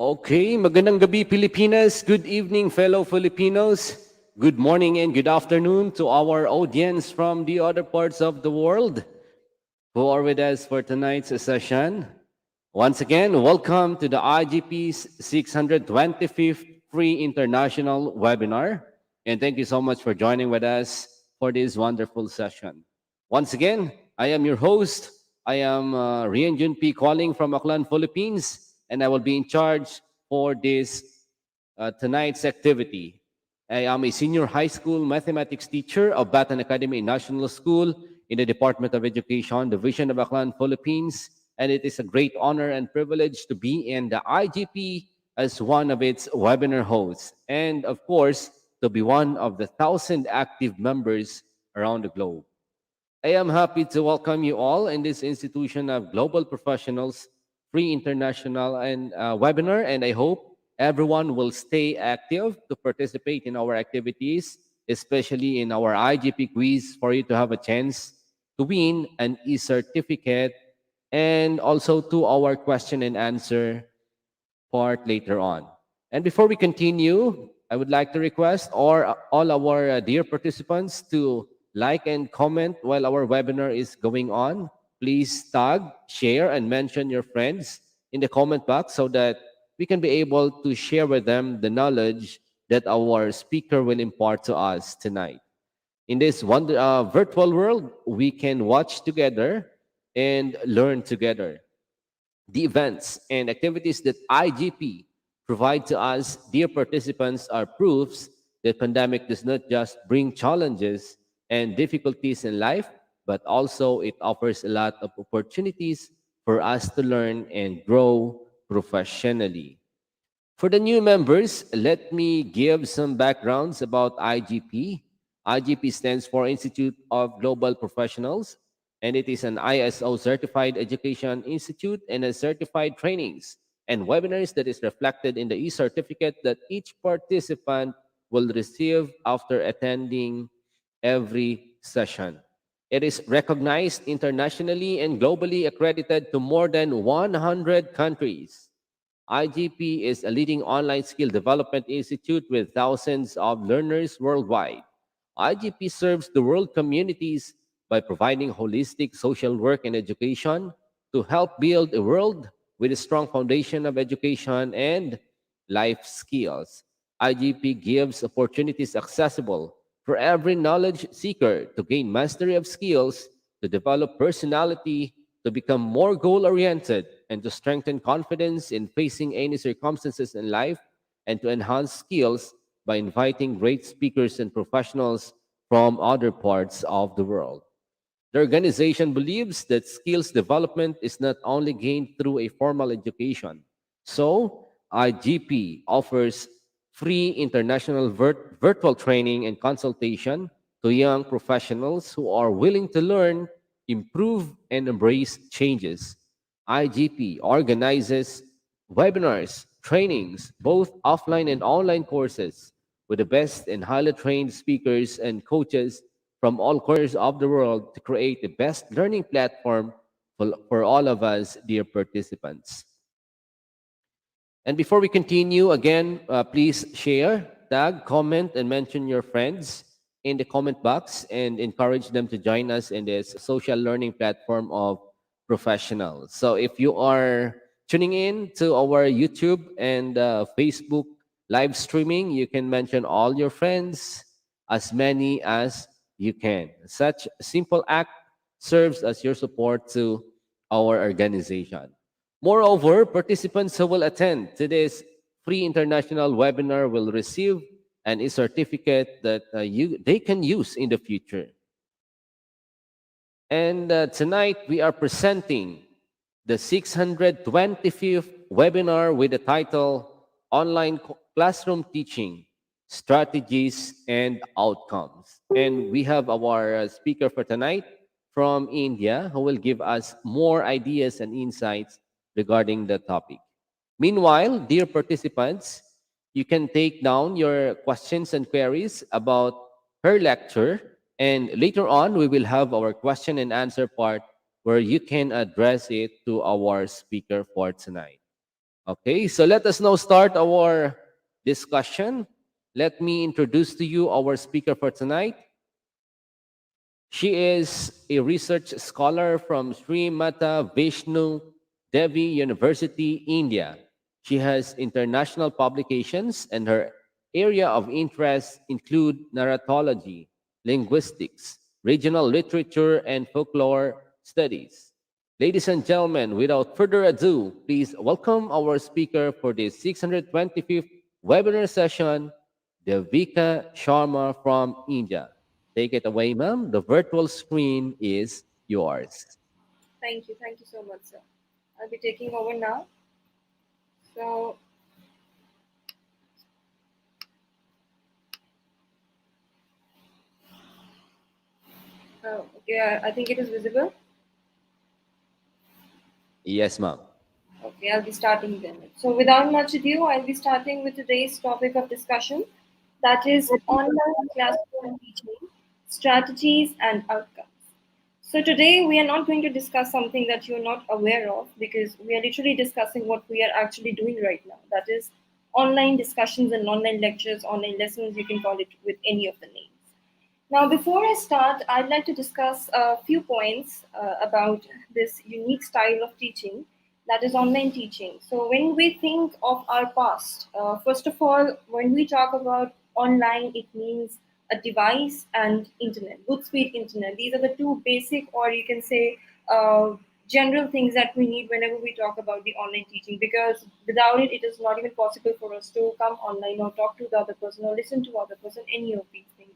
Okay, magandang gabi Pilipinas. Good evening fellow Filipinos. Good morning and good afternoon to our audience from the other parts of the world who are with us for tonight's session. Once again, welcome to the IGP's 625th Free International Webinar. And thank you so much for joining with us for this wonderful session. Once again, I am your host. I am Rian Junpi calling from Aklan, Philippines, and I will be in charge for this tonight's activity. I am a senior high school mathematics teacher of Batan Academy National School in the Department of Education, Division of Aklan, Philippines, and it is a great honor and privilege to be in the IGP as one of its webinar hosts, and of course, to be one of the 1,000 active members around the globe. I am happy to welcome you all in this institution of global professionals, free international and webinar, and I hope everyone will stay active to participate in our activities, especially in our IGP quiz for you to have a chance to win an e-certificate and also to our question and answer part later on. And before we continue, I would like to request all our dear participants to like and comment while our webinar is going on. Please tag, share, and mention your friends in the comment box so that we can be able to share with them the knowledge that our speaker will impart to us tonight. In this virtual world, we can watch together and learn together. The events and activities that IGP provide to us, dear participants, are proofs that pandemic does not just bring challenges and difficulties in life, but also it offers a lot of opportunities for us to learn and grow professionally. For the new members, let me give some backgrounds about IGP. IGP stands for Institute of Global Professionals, and it is an ISO certified education institute and a certified trainings and webinars that is reflected in the e-certificate that each participant will receive after attending every session. It is recognized internationally and globally accredited to more than 100 countries. IGP is a leading online skill development institute with thousands of learners worldwide. IGP serves the world communities by providing holistic social work and education to help build a world with a strong foundation of education and life skills. IGP gives opportunities accessible for every knowledge seeker to gain mastery of skills, to develop personality, to become more goal oriented, and to strengthen confidence in facing any circumstances in life, and to enhance skills by inviting great speakers and professionals from other parts of the world. The organization believes that skills development is not only gained through a formal education. So, IGP offers free international virtual training and consultation to young professionals who are willing to learn, improve, and embrace changes. IGP organizes webinars, trainings, both offline and online courses with the best and highly trained speakers and coaches from all corners of the world to create the best learning platform for all of us, dear participants. And before we continue, again, please share, tag, comment, and mention your friends in the comment box and encourage them to join us in this social learning platform of professionals. So if you are tuning in to our YouTube and Facebook live streaming, you can mention all your friends, as many as you can. Such simple act serves as your support to our organization. Moreover, participants who will attend today's free international webinar will receive an e-certificate that they can use in the future. And tonight we are presenting the 625th webinar with the title Online Classroom Teaching Strategies and Outcomes. And we have our speaker for tonight from India who will give us more ideas and insights regarding the topic. Meanwhile, dear participants, you can take down your questions and queries about her lecture, and later on, we will have our question and answer part where you can address it to our speaker for tonight. Okay, so let us now start our discussion. Let me introduce to you our speaker for tonight. She is a research scholar from Sri Mata Vishnu Devi University, India. She has international publications, and her area of interest include narratology, linguistics, regional literature, and folklore studies. Ladies and gentlemen, without further ado, please welcome our speaker for the 625th webinar session, Devika Sharma from India. Take it away, ma'am. The virtual screen is yours. Thank you so much, sir. I'll be taking over now. So, okay, I think it is visible. Yes, ma'am. Okay, I'll be starting then. So, without much ado, I'll be starting with today's topic of discussion, that is online classroom teaching strategies and outcomes. So, today we are not going to discuss something that you're not aware of because we are literally discussing what we are actually doing right now. That is online discussions and online lectures, online lessons, you can call it with any of the names. Now, before I start, I'd like to discuss a few points about this unique style of teaching, that is online teaching. So, when we think of our past, first of all, when we talk about online, it means a device and internet, good speed internet. These are the two basic, or you can say, general things that we need whenever we talk about the online teaching, because without it, it is not even possible for us to come online or talk to the other person or listen to other person, any of these things.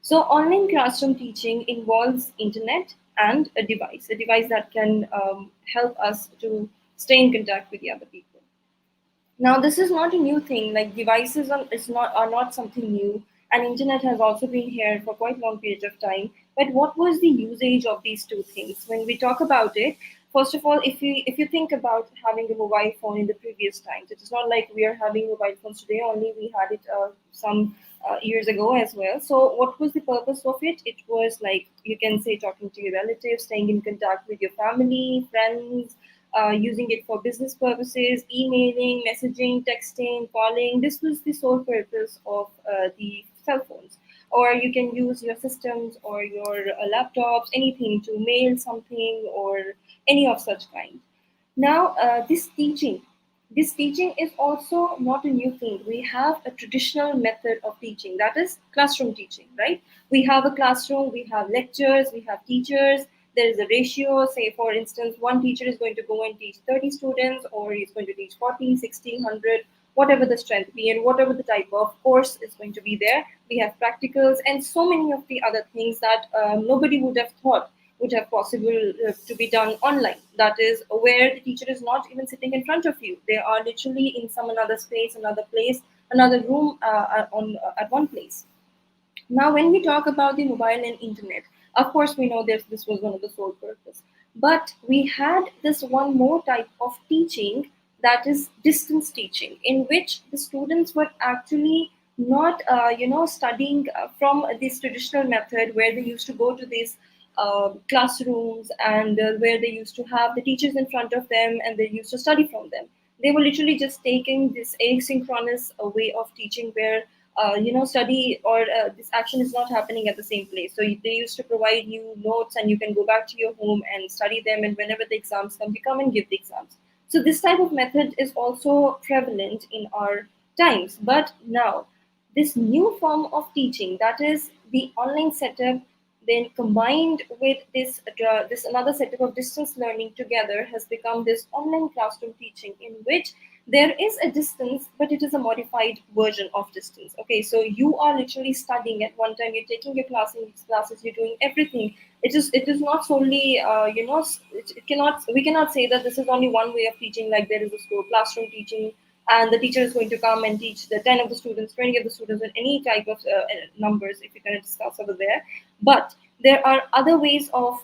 So online classroom teaching involves internet and a device that can help us to stay in contact with the other people. Now, this is not a new thing. Like devices are not something new, and internet has also been here for quite long period of time. But what was the usage of these two things? When we talk about it, first of all, if you think about having a mobile phone in the previous times, it is not like we are having mobile phones today. Only we had it some years ago as well. So, what was the purpose of it? It was like you can say talking to your relatives, staying in contact with your family, friends, using it for business purposes, emailing, messaging, texting, calling. This was the sole purpose of the cell phones. Or you can use your systems or your laptops, anything to mail something or any of such kind. Now, this teaching is also not a new thing. We have a traditional method of teaching, that is classroom teaching, right? We have a classroom, we have lectures, we have teachers. There is a ratio. Say, for instance, one teacher is going to go and teach 30 students, or he's going to teach 40, 60, 100, whatever the strength be, and whatever the type of course is going to be there. We have practicals and so many of the other things that nobody would have thought would have possible to be done online. That is where the teacher is not even sitting in front of you. They are literally in some another space, another place, another room on at one place. Now, when we talk about the mobile and internet, of course, we know this was one of the sole purpose. But we had this one more type of teaching, that is distance teaching, in which the students were actually not, studying from this traditional method where they used to go to these classrooms and where they used to have the teachers in front of them and they used to study from them. They were literally just taking this asynchronous way of teaching where study or this action is not happening at the same place. So they used to provide you notes and you can go back to your home and study them, and whenever the exams come, you come and give the exams. So this type of method is also prevalent in our times. But now this new form of teaching, that is the online setup, then combined with this another setup of distance learning together, has become this online classroom teaching, in which there is a distance, but it is a modified version of distance. Okay, so you are literally studying at one time, you're taking your classes, you're doing everything. It is not solely it cannot we cannot say that this is only one way of teaching, like there is a school classroom teaching and the teacher is going to come and teach the 10 of the students, 20 of the students, and any type of numbers if you're going to discuss over there. But there are other ways of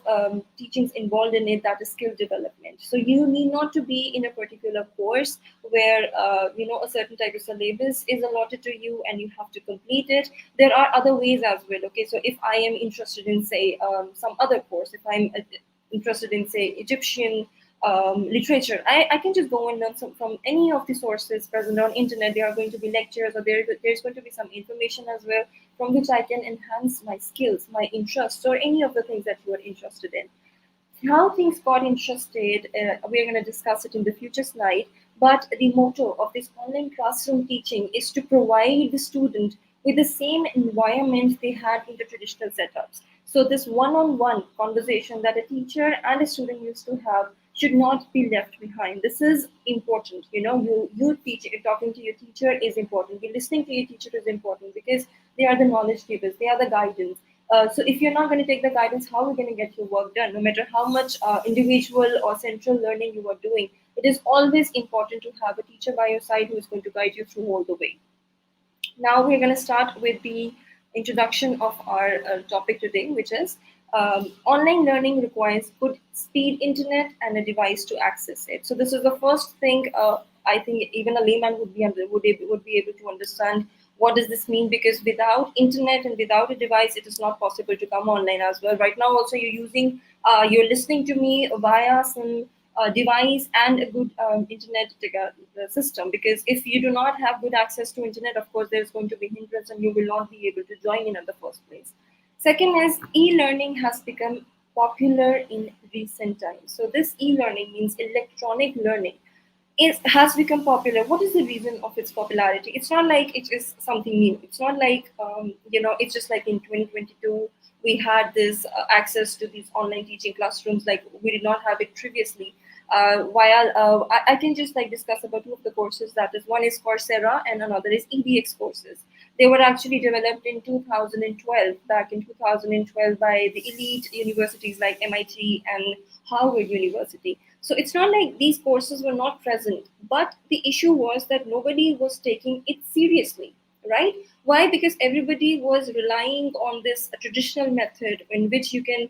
teachings involved in it, that is skill development. So you need not to be in a particular course where a certain type of syllabus is allotted to you and you have to complete it. There are other ways as well. Okay, so if I am interested in, say, some other course, if I'm interested in, say, Egyptian literature. I can just go and learn some from any of the sources present on internet. There are going to be lectures, or there's going to be some information as well from which I can enhance my skills, my interests, or any of the things that you are interested in. How things got interested, we're going to discuss it in the future slide. But the motto of this online classroom teaching is to provide the student with the same environment they had in the traditional setups. So, this one on one conversation that a teacher and a student used to have should not be left behind. This is important. You teach, talking to your teacher is important. You listening to your teacher is important because they are the knowledge givers, they are the guidance. So if you're not going to take the guidance, how are you going to get your work done? No matter how much individual or central learning you are doing, it is always important to have a teacher by your side who is going to guide you through all the way. Now we're going to start with the introduction of our topic today, which is online learning requires good speed internet and a device to access it. So this is the first thing. I think even a layman would be able to understand what does this mean, because without internet and without a device, it is not possible to come online as well. Right now, also you're listening to me via some device and a good internet system, because if you do not have good access to internet, of course there's going to be hindrance and you will not be able to join in the first place. Second is e-learning has become popular in recent times. So this e-learning means electronic learning has become popular. What is the reason of its popularity? It's not like it is something new. It's not like it's just like in 2022 we had this access to these online teaching classrooms like we did not have it previously. While I can just like discuss about two of the courses. That is, one is Coursera and another is EDX courses. They were actually developed in 2012, back in 2012, by the elite universities like MIT and Harvard University. So it's not like these courses were not present, but the issue was that nobody was taking it seriously, right? Why? Because everybody was relying on this traditional method in which you can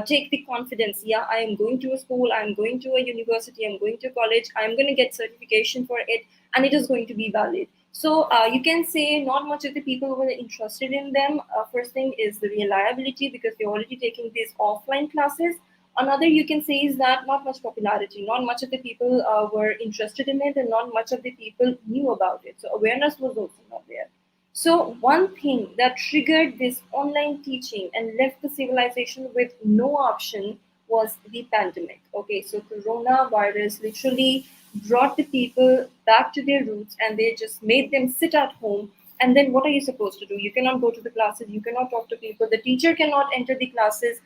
take the confidence. Yeah, I am going to a school, I'm going to a university, I'm going to college, I'm going to get certification for it, and it is going to be valid. So you can say not much of the people were interested in them. First thing is the reliability, because they're already taking these offline classes. Another you can say is that not much popularity, not much of the people were interested in it, and not much of the people knew about it. So awareness was also not there. So one thing that triggered this online teaching and left the civilization with no option was the pandemic. Okay, so coronavirus literally brought the people back to their roots, and they just made them sit at home. And then what are you supposed to do? You cannot go to the classes, you cannot talk to people, the teacher cannot enter the classes,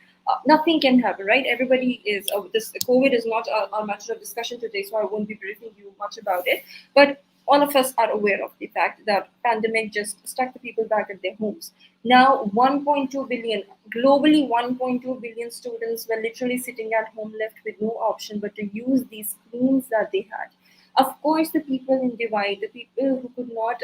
nothing can happen, right? Everybody is this COVID is not a matter of discussion today, so I won't be briefing you much about it. But all of us are aware of the fact that pandemic just stuck the people back at their homes. Now 1.2 billion, globally 1.2 billion students were literally sitting at home, left with no option but to use these screens that they had. Of course, the people in divide, the people who could not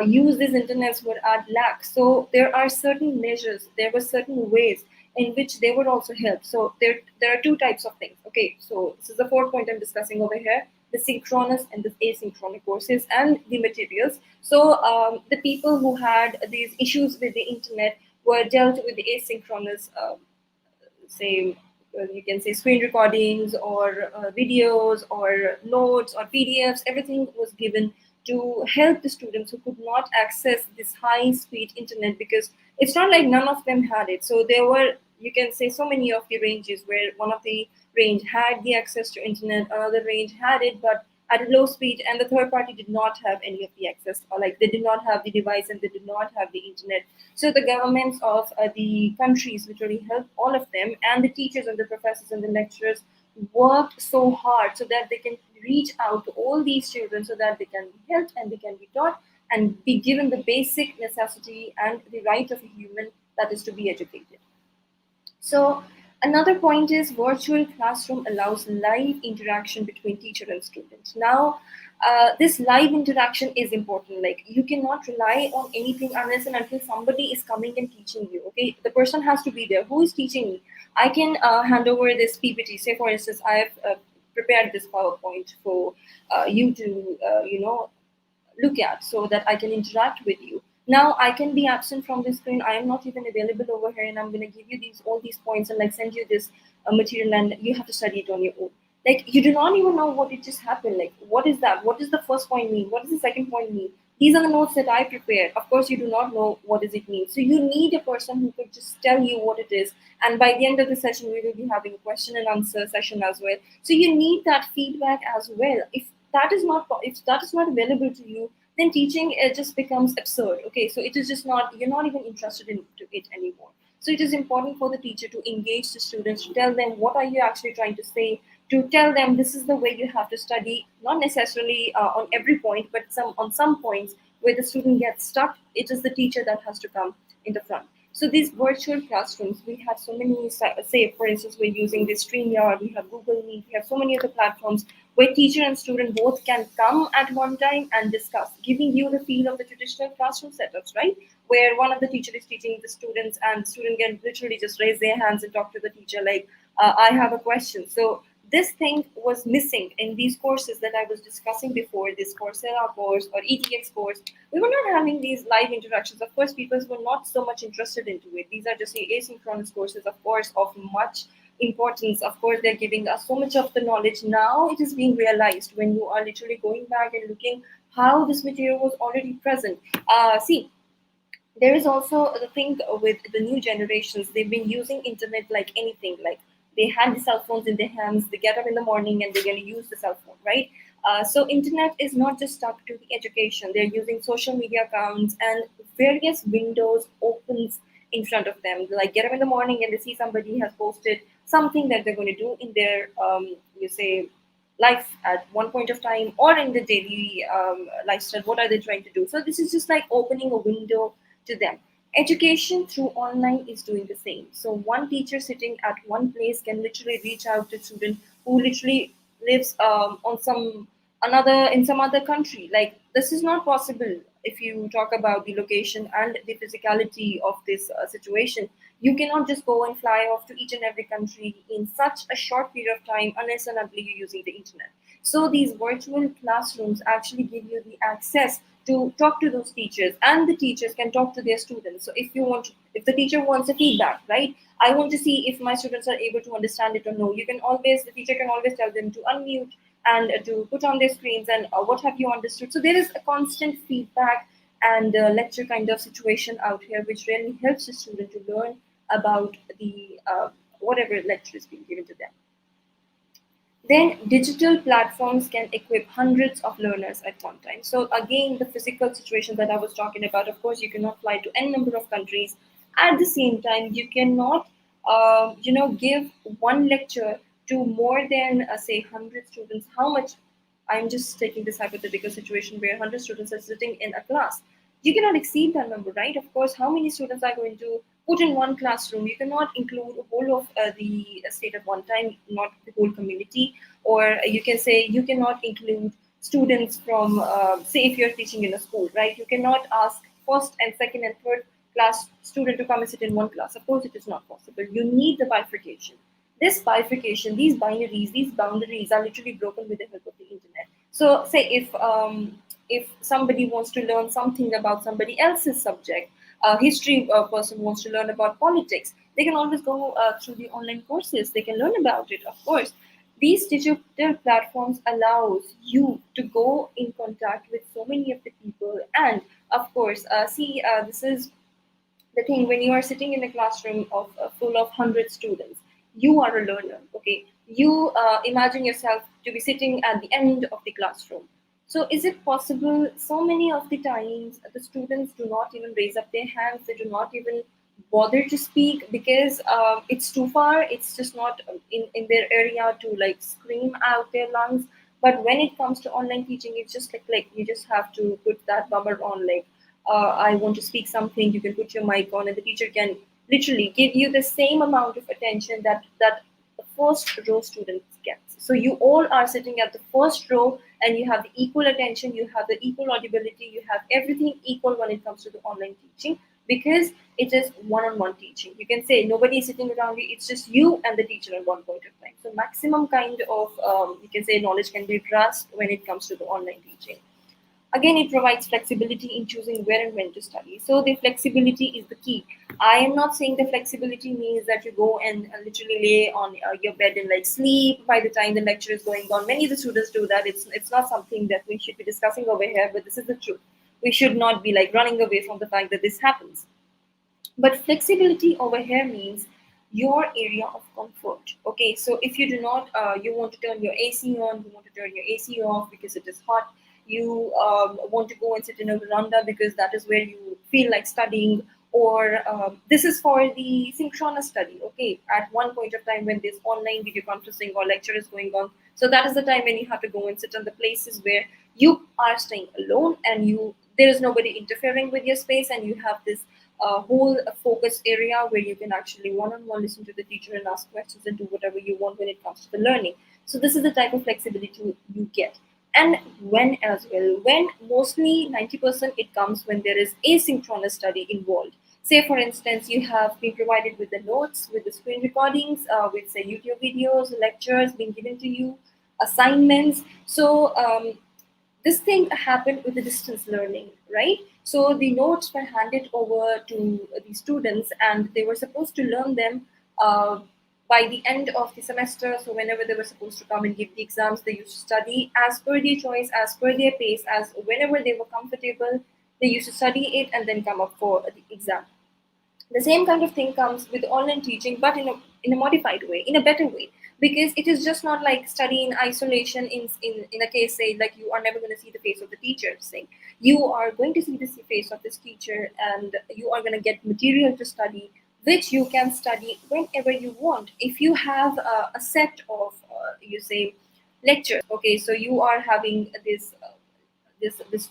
use these internets were at lack. So there are certain measures, there were certain ways in which they would also help. So there are two types of things. Okay, so this is the fourth point I'm discussing over here: the synchronous and the asynchronous courses and the materials. So the people who had these issues with the internet were dealt with the asynchronous, say, you can say screen recordings or videos or notes or PDFs. Everything was given to help the students who could not access this high speed internet, because it's not like none of them had it. So there were, you can say, so many of the ranges where one of the range had the access to internet, another range had it but at a low speed, and the third party did not have any of the access, or like they did not have the device and they did not have the internet. So the governments of the countries literally helped all of them, and the teachers and the professors and the lecturers worked so hard so that they can reach out to all these children, so that they can be helped and they can be taught and be given the basic necessity and the right of a human, that is to be educated. So another point is virtual classroom allows live interaction between teacher and student. Now, this live interaction is important. Like you cannot rely on anything unless and until somebody is coming and teaching you. Okay, the person has to be there. Who is teaching me? I can hand over this PPT. Say, for instance, I have prepared this PowerPoint for you to, look at, so that I can interact with you. Now I can be absent from the screen. I am not even available over here, and I'm going to give you these all these points and like send you this material and you have to study it on your own. Like you do not even know what it just happened. Like what is that? What does the first point mean? What does the second point mean? These are the notes that I prepared. Of course, you do not know what does it mean. So you need a person who could just tell you what it is. And by the end of the session, we will be having a question and answer session as well. So you need that feedback as well. If that is not available to you, then teaching just becomes absurd. Okay, so it is just not, you're not even interested into it anymore. So it is important for the teacher to engage the students, to tell them what are you actually trying to say, to tell them this is the way you have to study, not necessarily on every point, but some points where the student gets stuck, it is the teacher that has to come in the front. So these virtual classrooms, we have so many, say for instance, we're using this StreamYard, we have Google Meet, we have so many other platforms where teacher and student both can come at one time and discuss, giving you the feel of the traditional classroom setups, right? Where one of the teacher is teaching the students and the student can literally just raise their hands and talk to the teacher like, I have a question. So this thing was missing in these courses that I was discussing before, this Coursera course or ETX course. We were not having these live interactions. Of course, people were not so much interested into it. These are just the asynchronous courses, of course, of much importance. Of course, they're giving us so much of the knowledge. Now it is being realized when you are literally going back and looking how this material was already present. See, there is also the thing with the new generations. They've been using internet like anything. Like they had the cell phones in their hands, they get up in the morning and they're going to use the cell phone, right? So internet is not just stuck to the education. They're using social media accounts and various windows opens in front of them. Like get up in the morning and they see somebody has posted something that they're going to do in their you say life at one point of time or in the daily lifestyle. What are they trying to do? So this is just like opening a window to them. Education through online is doing the same. So one teacher sitting at one place can literally reach out to a student who literally lives on some another in some other country. Like this is not possible if you talk about the location and the physicality of this situation. You cannot just go and fly off to each and every country in such a short period of time unless and until you're using the internet. So these virtual classrooms actually give you the access to talk to those teachers, and the teachers can talk to their students. So if the teacher wants a feedback, right? I want to see if my students are able to understand it or no. The teacher can always tell them to unmute and to put on their screens and what have you understood. So there is a constant feedback and lecture kind of situation out here, which really helps the student to learn about the whatever lecture is being given to them. Then digital platforms can equip hundreds of learners at one time. So again, the physical situation that I was talking about, of course, you cannot fly to any number of countries. At the same time, you cannot, give one lecture to more than, say, 100 students. How much? I'm just taking this hypothetical situation where 100 students are sitting in a class. You cannot exceed that number, right? Of course, how many students are going to put in one classroom? You cannot include the whole of the state at one time, not the whole community. Or you can say you cannot include students from, say, if you're teaching in a school, right? You cannot ask first and second and third class student to come and sit in one class. Of course, it is not possible. You need the bifurcation. This bifurcation, these binaries, these boundaries are literally broken with the help of the internet. So, say if somebody wants to learn something about somebody else's subject, a history person wants to learn about politics, they can always go through the online courses. They can learn about it, of course. These digital platforms allows you to go in contact with so many of the people, and of course, this is the thing. When you are sitting in a classroom of full of 100 students, you are a learner. Okay, you imagine yourself to be sitting at the end of the classroom. So is it possible so many of the times the students do not even raise up their hands, they do not even bother to speak because it's too far, it's just not in their area to like scream out their lungs. But when it comes to online teaching, it's just like you just have to put that bummer on, like I want to speak something, you can put your mic on, and the teacher can literally give you the same amount of attention that the first row students gets. So you all are sitting at the first row, and you have the equal attention, you have the equal audibility, you have everything equal when it comes to the online teaching because it is one-on-one teaching. You can say nobody is sitting around you; it's just you and the teacher at one point of time. So maximum kind of you can say knowledge can be grasped when it comes to the online teaching. Again, it provides flexibility in choosing where and when to study. So the flexibility is the key. I am not saying the flexibility means that you go and literally lay on your bed and like sleep by the time the lecture is going on. Many of the students do that. It's not something that we should be discussing over here, but this is the truth. We should not be like running away from the fact that this happens. But flexibility over here means your area of comfort. Okay, so if you do not, you want to turn your AC on, you want to turn your AC off because it is hot, you want to go and sit in a veranda because that is where you feel like studying, or this is for the synchronous study. Okay, at one point of time when this online video conferencing or lecture is going on, so that is the time when you have to go and sit on the places where you are staying alone and you there is nobody interfering with your space, and you have this whole focus area where you can actually one-on-one listen to the teacher and ask questions and do whatever you want when it comes to the learning. So this is the type of flexibility you get. And when as well, when mostly 90% it comes when there is asynchronous study involved. Say for instance, you have been provided with the notes, with the screen recordings, with say YouTube videos, lectures being given to you, assignments. So this thing happened with the distance learning, right? So the notes were handed over to the students, and they were supposed to learn them uh, by the end of the semester. So whenever they were supposed to come and give the exams, they used to study as per their choice, as per their pace, as whenever they were comfortable. They used to study it and then come up for the exam. The same kind of thing comes with online teaching, but in a modified way, in a better way, because it is just not like study in isolation. In a case, say, like, you are never going to see the face of the teacher, say you are going to see the face of this teacher, and you are going to get material to study, which you can study whenever you want. If you have a set of you say lectures, okay, so you are having this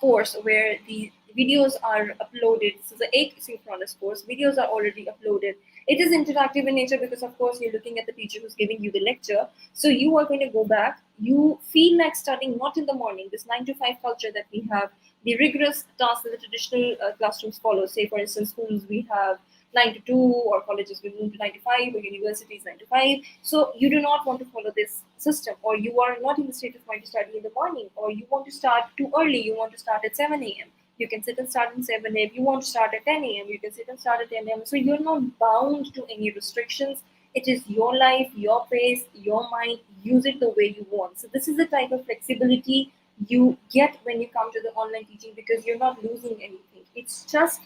course where the videos are uploaded. This is the asynchronous course. Videos are already uploaded. It is interactive in nature because, of course, you're looking at the teacher who's giving you the lecture. So you are going to go back. You feel like studying not in the morning. This 9 to 5 culture that we have, the rigorous tasks that the traditional classrooms follow. Say, for instance, schools we have 9 to 2, or colleges we move to 9 to 5, or universities 9 to 5. So you do not want to follow this system, or you are not in the state of mind to study in the morning, or you want to start too early. You want to start at 7 a.m. You can sit and start at 7 a.m. You want to start at 10 a.m. You can sit and start at 10 a.m. So you're not bound to any restrictions. It is your life, your pace, your mind. Use it the way you want. So this is the type of flexibility you get when you come to the online teaching, because you're not losing anything. It's just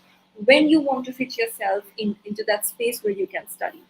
when you want to fit yourself into that space where you can study.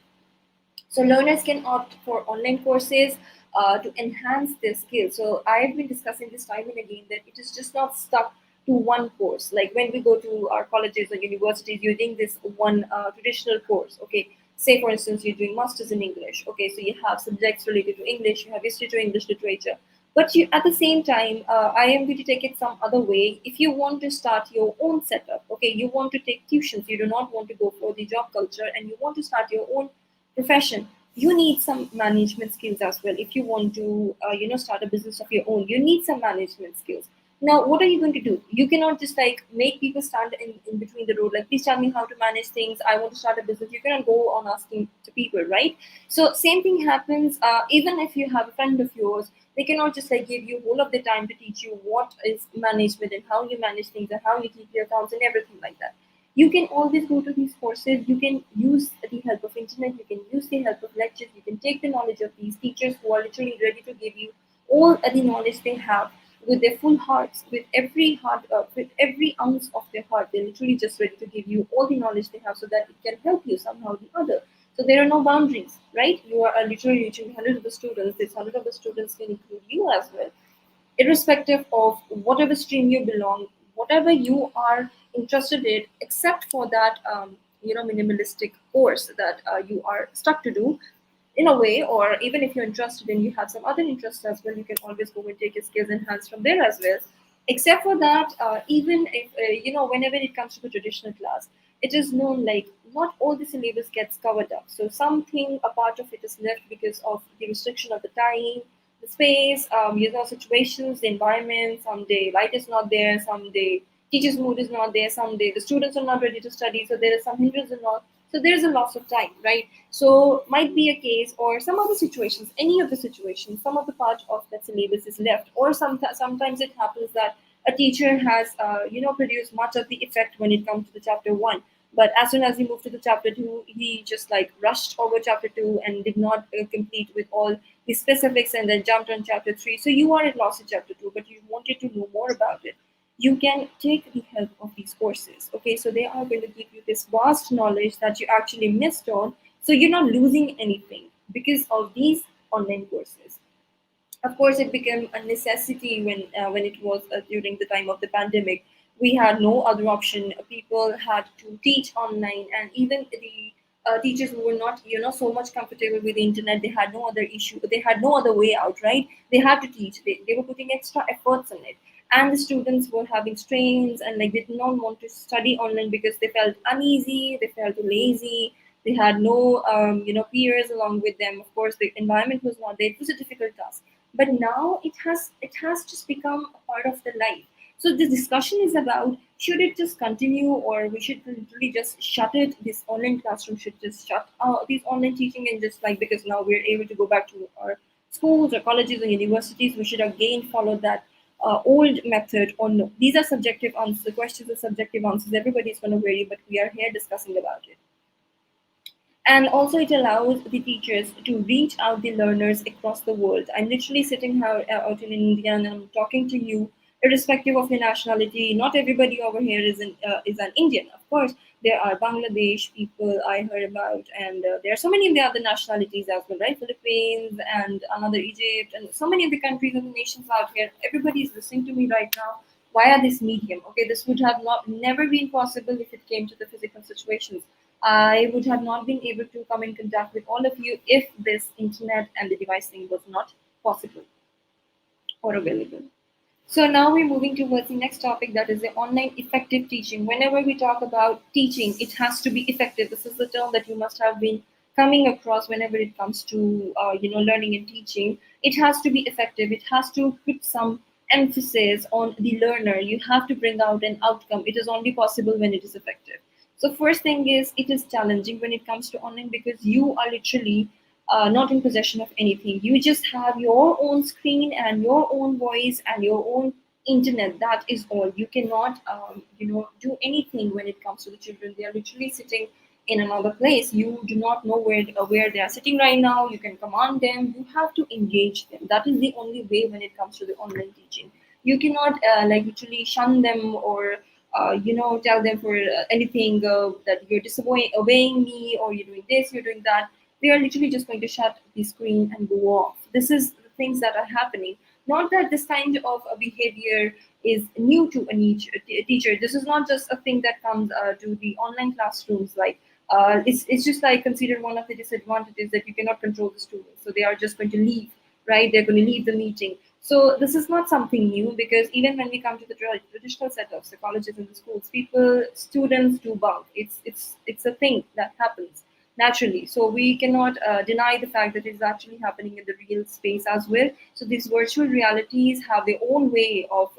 So learners can opt for online courses to enhance their skills. So I've been discussing this time and again that it is just not stuck to one course. Like when we go to our colleges or universities, you're doing this one traditional course. Okay, say for instance you're doing masters in English. Okay, so you have subjects related to English, you have history to English literature. But you, at the same time, I am going to take it some other way. If you want to start your own setup, okay, you want to take tuitions, you do not want to go for the job culture, and you want to start your own profession, you need some management skills as well. If you want to start a business of your own, you need some management skills. Now what are you going to do? You cannot just like make people stand in between the road, like, please tell me how to manage things, I want to start a business. You cannot go on asking to people, right? So same thing happens, even if you have a friend of yours, they cannot just like give you whole of the time to teach you what is management and how you manage things and how you keep your accounts and everything like that. You can always go to these courses. You can use the help of internet, you can use the help of lectures, you can take the knowledge of these teachers who are literally ready to give you all the knowledge they have, with their full hearts, with every heart, with every ounce of their heart. They're literally just ready to give you all the knowledge they have so that it can help you somehow or the other. So there are no boundaries, right? You are literally reaching hundreds of the students. This hundred of the students can include you as well, irrespective of whatever stream you belong, whatever you are interested in, except for that minimalistic course that you are stuck to do in a way. Or even if you're interested in, you have some other interests as well, you can always go and take your skills enhanced from there as well. Except for that, even if whenever it comes to the traditional class, it is known like not all the syllabus gets covered up. So something, a part of it is left because of the restriction of the time, the space, situations, the environment. Someday light is not there, someday teacher's mood is not there, someday the students are not ready to study, so there is some hindrance and all. So there is a loss of time, right? So might be a case, or some other situations, any of the situations, some of the part of that syllabus is left, or sometimes it happens that a teacher has produced much of the effect when it comes to the chapter one, But as soon as he moved to the chapter two, he just like rushed over chapter two and did not complete with all the specifics and then jumped on chapter three. So you are at loss in chapter two, but you wanted to know more about it. You can take the help of these courses. Okay, so they are going to give you this vast knowledge that you actually missed on. So you're not losing anything because of these online courses. Of course, it became a necessity when it was during the time of the pandemic. We had no other option. People had to teach online, and even the teachers who were not so much comfortable with the internet, they had no other issue, they had no other way out, right? They had to teach. They were putting extra efforts in it, and the students were having strains, and like they did not want to study online because they felt uneasy, they felt lazy, they had no peers along with them. Of course, the environment was not there. It was a difficult task, but now it has just become a part of the life. So the discussion is about, should it just continue, or we should literally just shut it? This online classroom should just shut these online teaching, and just like, because now we're able to go back to our schools or colleges or universities, we should again follow that old method, or no? These are subjective answers. The questions are subjective answers. Everybody's going to vary, but we are here discussing about it. And also, it allows the teachers to reach out the learners across the world. I'm literally sitting here out in India, and I'm talking to you irrespective of your nationality. Not everybody over here is an Indian, of course. There are Bangladesh people I heard about, and there are so many of the other nationalities as well, right? Philippines and another Egypt, and so many of the countries and the nations out here. Everybody is listening to me right now via this medium. Okay, this would have not never been possible if it came to the physical situations. I would have not been able to come in contact with all of you if this internet and the device thing was not possible or available. So now we're moving towards the next topic, that is the online effective teaching. Whenever we talk about teaching, it has to be effective. This is the term that you must have been coming across whenever it comes to learning and teaching. It has to be effective. It has to put some emphasis on the learner. You have to bring out an outcome. It is only possible when it is effective. So first thing is, it is challenging when it comes to online, because you are literally not in possession of anything. You just have your own screen and your own voice and your own internet. That is all. You cannot, do anything when it comes to the children. They are literally sitting in another place. You do not know where they are sitting right now. You can command them. You have to engage them. That is the only way when it comes to the online teaching. You cannot like literally shun them, or tell them for anything, that you're disobeying me, or you're doing this, you're doing that. They are literally just going to shut the screen and go off. This is the things that are happening. Not that this kind of behavior is new to a teacher. This is not just a thing that comes to the online classrooms. Like it's just like considered one of the disadvantages, that you cannot control the students, so they are just going to leave, right? They're going to leave the meeting. So this is not something new, because even when we come to the traditional setups, the colleges and the schools, students do bunk. It's a thing that happens naturally. So we cannot deny the fact that it is actually happening in the real space as well. So these virtual realities have their own way of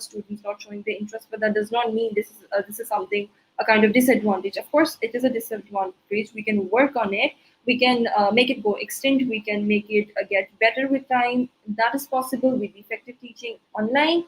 students not showing their interest, but that does not mean this is something, a kind of disadvantage. Of course, it is a disadvantage. We can work on it. We can make it go extinct. We can make it get better with time. That is possible with effective teaching online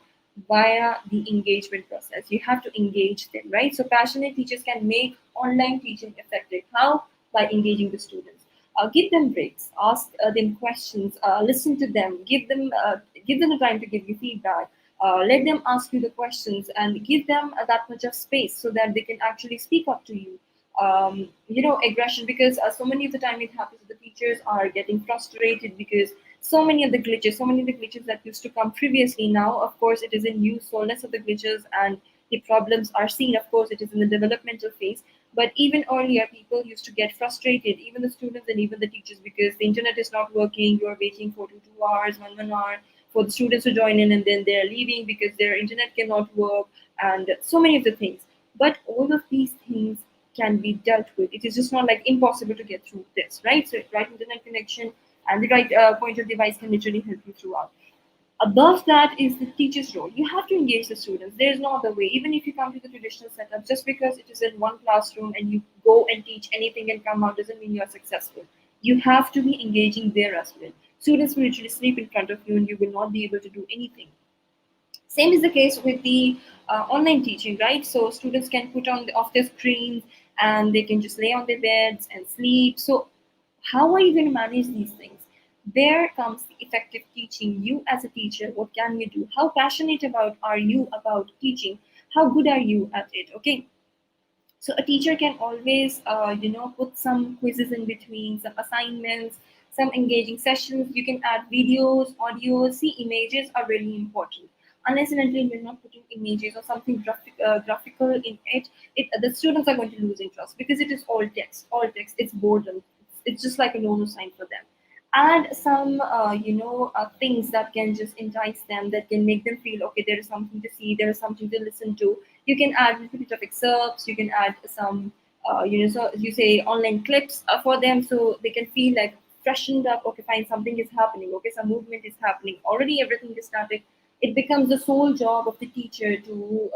via the engagement process. You have to engage them, right? So passionate teachers can make online teaching effective. How? By engaging the students. Give them breaks, ask them questions, listen to them, give them the time to give you feedback. Let them ask you the questions, and give them that much of space so that they can actually speak up to you. Aggression, because so many of the time it happens, the teachers are getting frustrated because so many of the glitches that used to come previously, now of course it is in use, so less of the glitches and the problems are seen. Of course, it is in the developmental phase, but even earlier, people used to get frustrated, even the students and even the teachers, because the internet is not working. You are waiting for 2 hours, 1 hour for the students to join in, and then they're leaving because their internet cannot work, and so many of the things. But all of these things can be dealt with. It is just not like impossible to get through this, right? So, right internet connection and the right point of device can literally help you throughout. Above that is the teacher's role. You have to engage the students. There's no other way. Even if you come to the traditional setup, just because it is in one classroom and you go and teach anything and come out doesn't mean you're successful. You have to be engaging there as well. Students will literally sleep in front of you and you will not be able to do anything. Same is the case with the online teaching, right? So students can put on off their screens and they can just lay on their beds and sleep. So how are you going to manage these things? There comes the effective teaching. You as a teacher, what can you do? How passionate about are you about teaching? How good are you at it? Okay, so a teacher can always put some quizzes in between, some assignments, some engaging sessions. You can add videos, audios. See, images are really important. Unless and until you're not putting images or something graphical in it, the students are going to lose interest because it is all text, all text. It's boredom. It's just like a no sign for them. Add some things that can just entice them, that can make them feel okay, there is something to see, there is something to listen to. You can add a little bit of excerpts, you can add some so you say online clips for them, so they can feel like freshened up. Okay, fine, something is happening, okay, some movement is happening already, everything is static. It becomes the sole job of the teacher to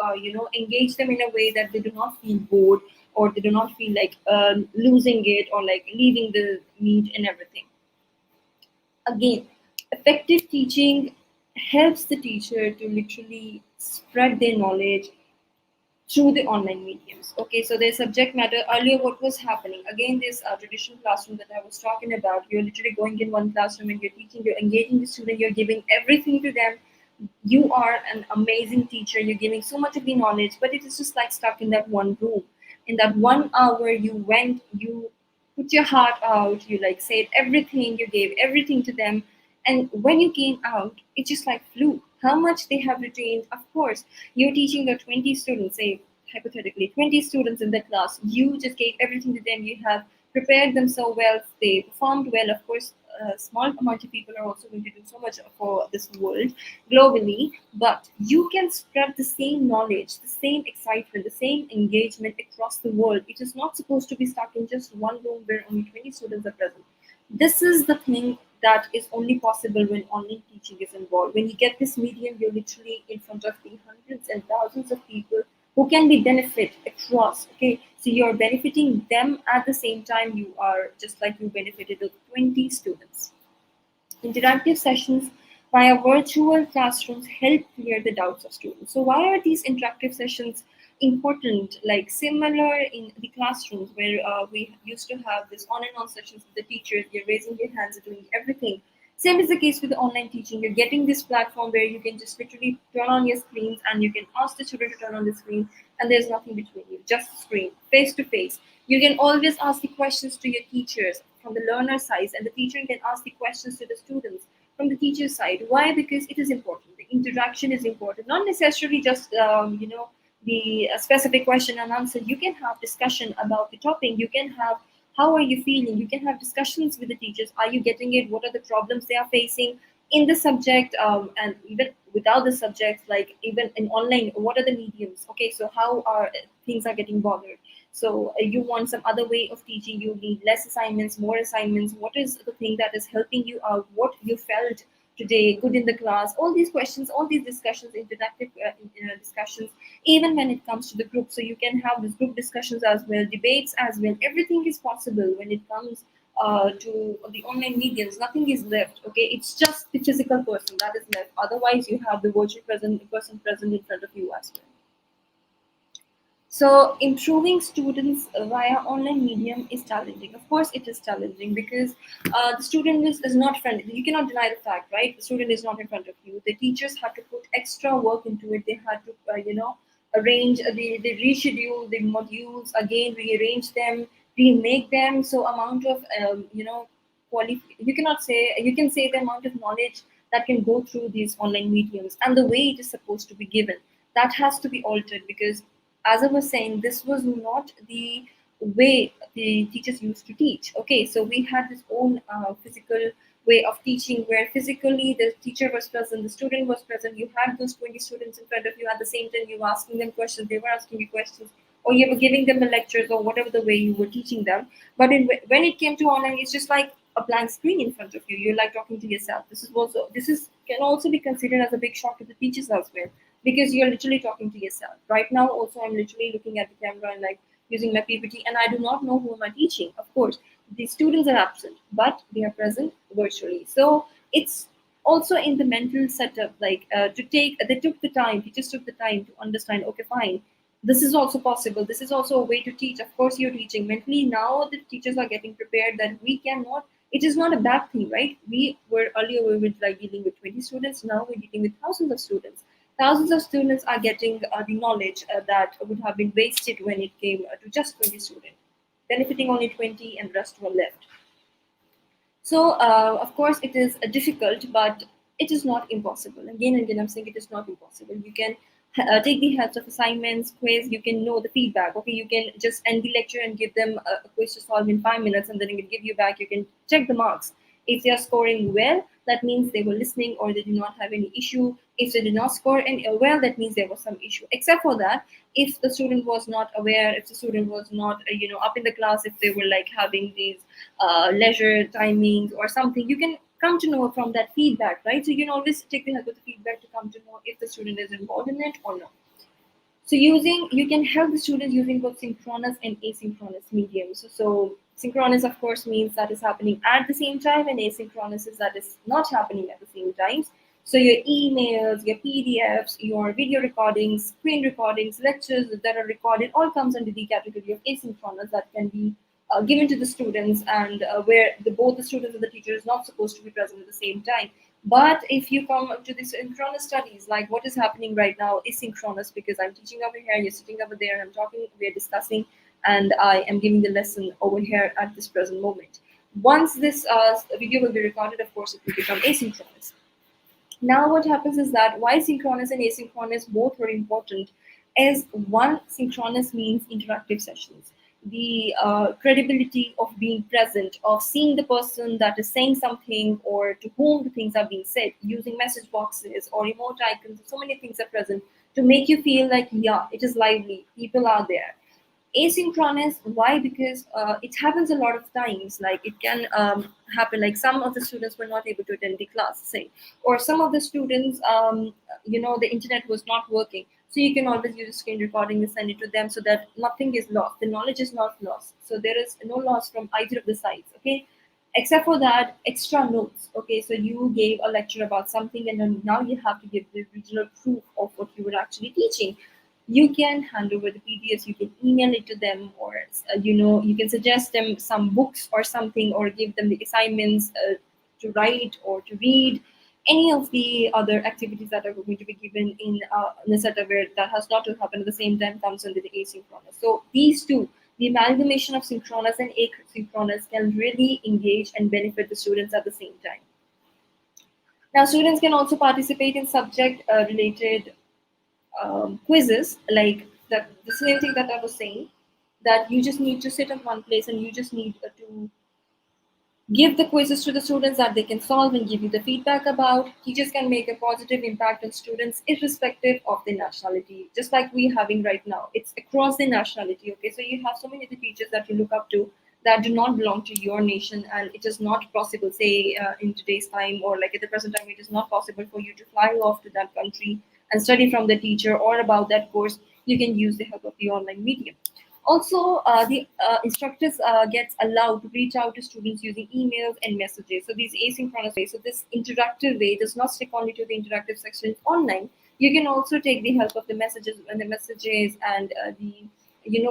engage them in a way that they do not feel bored, or they do not feel like losing it, or like leaving the meat and everything. Again, effective teaching helps the teacher to literally spread their knowledge through the online mediums. Okay, so their subject matter earlier, what was happening? Again, this traditional classroom that I was talking about, you're literally going in one classroom and you're teaching, you're engaging the student, you're giving everything to them. You are an amazing teacher, you're giving so much of the knowledge, but it is just like stuck in that one room. In that 1 hour, you went, you put your heart out, you like said everything, you gave everything to them, and when you came out, it just like flew. How much they have retained? Of course, you're teaching the 20 students, say hypothetically 20 students in the class. You just gave everything to them. You have prepared them so well. They performed well. Of course, a small amount of people are also going to do so much for this world globally, but you can spread the same knowledge, the same excitement, the same engagement across the world. It is not supposed to be stuck in just one room where only 20 students are present. This is the thing that is only possible when online teaching is involved. When you get this medium, you're literally in front of the hundreds and thousands of people who can be benefit across. Okay, so you're benefiting them at the same time. You are just like you benefited the 20 students. Interactive sessions via virtual classrooms help clear the doubts of students. So, why are these interactive sessions important? Like similar in the classrooms where we used to have this on and on sessions with the teachers, you're raising your hands, you're doing everything. Same is the case with the online teaching. You're getting this platform where you can just literally turn on your screens and you can ask the children to turn on the screen, and there's nothing between you, just the screen, face to face. You can always ask the questions to your teachers from the learner side, and the teacher can ask the questions to the students from the teacher side. Why? Because it is important. The interaction is important, not necessarily just the specific question and answer. You can have discussion about the topic. You can have how are you feeling. You can have discussions with the teachers. Are you getting it? What are the problems they are facing in the subject, and even without the subjects, like even in online, what are the mediums? Okay, so how are things are getting bothered? So you want some other way of teaching, you need less assignments, more assignments. What is the thing that is helping you out? What you felt today good in the class? All these questions, all these discussions, interactive discussions, even when it comes to the group. So you can have these group discussions as well, debates as well. Everything is possible when it comes to the online mediums. Nothing is left. Okay, it's just the physical person that is left. Otherwise, you have the virtual person present in front of you as well. So improving students via online medium is challenging. Of course, it is challenging because the student is not friendly. You cannot deny the fact, right? The student is not in front of you. The teachers had to put extra work into it. They had to, arrange, they reschedule the modules again, rearrange them, remake them. So amount of, you cannot say, you can say the amount of knowledge that can go through these online mediums and the way it is supposed to be given, that has to be altered. Because as I was saying, this was not the way the teachers used to teach. Okay, so we had this own physical way of teaching where physically the teacher was present, the student was present. You had those 20 students in front of you at the same time. You were asking them questions, they were asking you questions, or you were giving them the lectures, or whatever the way you were teaching them. But when it came to online, it's just like a blank screen in front of you. You're like talking to yourself. This is can also be considered as a big shock to the teachers as well, because you're literally talking to yourself. Right now, also, I'm literally looking at the camera and like using my PPT, and I do not know who am I teaching. Of course, the students are absent, but they are present virtually. So it's Also in the mental setup, like they took the time, teachers took the time to understand, okay, fine, this is also possible, this is also a way to teach. Of course you're teaching mentally. Now the teachers are getting prepared that we cannot, it is not a bad thing, right? We were earlier, we were like dealing with 20 students, now we're dealing with thousands of students. Thousands of students are getting the knowledge that would have been wasted when it came to just 20 students, benefiting only 20 and the rest were left. So, of course, it is difficult, but it is not impossible. Again and again, I'm saying it is not impossible. You can take the help of assignments, quiz, you can know the feedback. Okay, you can just end the lecture and give them a quiz to solve in 5 minutes, and then it will give you back. You can check the marks. If they are scoring well, that means they were listening or they do not have any issue. If they did not score any, well, that means there was some issue. Except for that, if the student was not aware, if the student was not, up in the class, if they were like having these leisure timings or something, you can come to know from that feedback, right? So you can always take the help of the feedback to come to know if the student is involved in it or not. So you can help the students using both synchronous and asynchronous mediums. So synchronous, of course, means that is happening at the same time, and asynchronous is that is not happening at the same time. So your emails, your PDFs, your video recordings, screen recordings, lectures that are recorded, all comes under the category of asynchronous that can be given to the students, and where both the students and the teacher is not supposed to be present at the same time. But if you come to the synchronous studies, like what is happening right now is synchronous, because I'm teaching over here, you're sitting over there, I'm talking, we're discussing, and I am giving the lesson over here at this present moment. Once this video will be recorded, of course, it will become asynchronous. Now, what happens is that why synchronous and asynchronous both are important is one, synchronous means interactive sessions. The credibility of being present, of seeing the person that is saying something or to whom the things are being said, using message boxes or emote icons, so many things are present to make you feel like, yeah, it is lively, people are there. Asynchronous, why? Because it happens a lot of times, like it can happen like some of the students were not able to attend the class, say, or some of the students, the internet was not working, so you can always use a screen recording and send it to them, so that nothing is lost, the knowledge is not lost, so there is no loss from either of the sides, okay? Except for that, extra notes. Okay, so you gave a lecture about something, and then now you have to give the original proof of what you were actually teaching. You can hand over the PDFs, you can email it to them, or you can suggest them some books or something, or give them the assignments to write or to read. Any of the other activities that are going to be given in a setup where that has not to happen at the same time comes under the asynchronous. So these two, the amalgamation of synchronous and asynchronous, can really engage and benefit the students at the same time. Now, students can also participate in subject related quizzes, like the same thing that I was saying, that you just need to sit in one place and you just need to give the quizzes to the students that they can solve and give you the feedback about. Teachers can make a positive impact on students irrespective of their nationality, just like we're having right now. It's across the nationality, okay? So you have so many of the teachers that you look up to that do not belong to your nation, and it is not possible, say, in today's time, or like at the present time, it is not possible for you to fly off to that country and study from the teacher or about that course. You can use the help of the online medium. Also, the instructors gets allowed to reach out to students using emails and messages. So these asynchronous ways. So this interactive way does not stick only to the interactive sections online. You can also take the help of the messages and the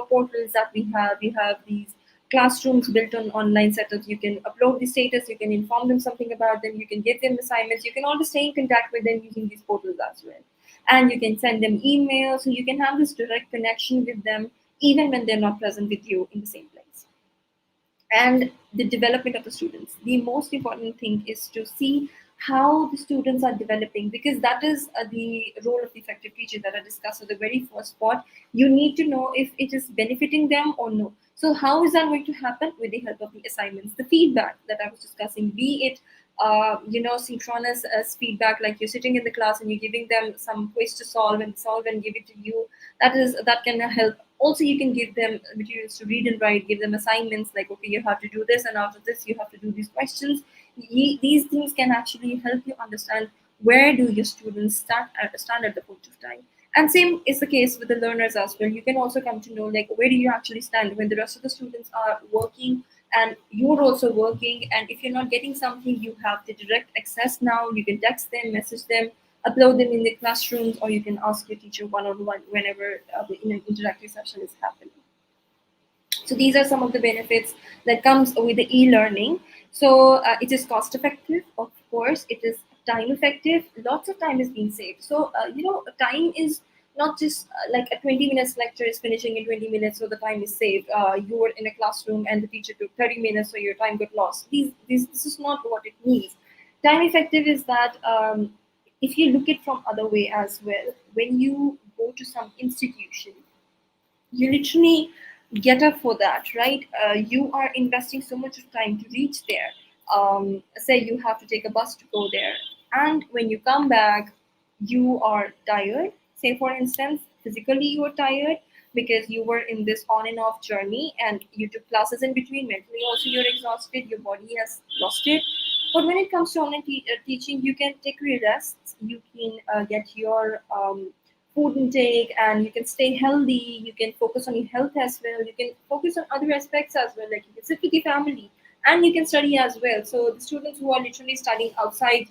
portals that we have. We have these classrooms built on online setups. You can upload the status. You can inform them something about them. You can give them assignments. You can always stay in contact with them using these portals as well, and you can send them emails, so you can have this direct connection with them even when they're not present with you in the same place. And the development of the students, the most important thing is to see how the students are developing, because that is the role of the effective teacher that I discussed at the very first spot. You need to know if it is benefiting them or no. So how is that going to happen? With the help of the assignments, the feedback that I was discussing, be it synchronous as feedback, like you're sitting in the class and you're giving them some quiz to solve and give it to you. That can help. Also, you can give them materials to read and write, give them assignments like, okay, you have to do this, and after this you have to do these questions. These things can actually help you understand where do your students stand at the point of time. And same is the case with the learners as well. You can also come to know like where do you actually stand when the rest of the students are working and you're also working, and if you're not getting something, you have the direct access now. You can text them, message them, upload them in the classrooms, or you can ask your teacher one-on-one whenever the interactive session is happening. So these are some of the benefits that comes with the e-learning. So it is cost effective, of course. It is time effective. Lots of time is being saved. So time is not just like a 20 minutes lecture is finishing in 20 minutes, so the time is saved. You were in a classroom and the teacher took 30 minutes, so your time got lost. This is not what it means. Time effective is that if you look it from other way as well, when you go to some institution, you literally get up for that, right? You are investing so much of time to reach there. Say you have to take a bus to go there, and when you come back, you are tired. Say, for instance, physically you are tired because you were in this on and off journey and you took classes in between. Mentally, also, you're exhausted, your body has lost it. But when it comes to online teaching, you can take your rests, you can get your food intake, and you can stay healthy. You can focus on your health as well. You can focus on other aspects as well, like you can sit with your family and you can study as well. So the students who are literally studying outside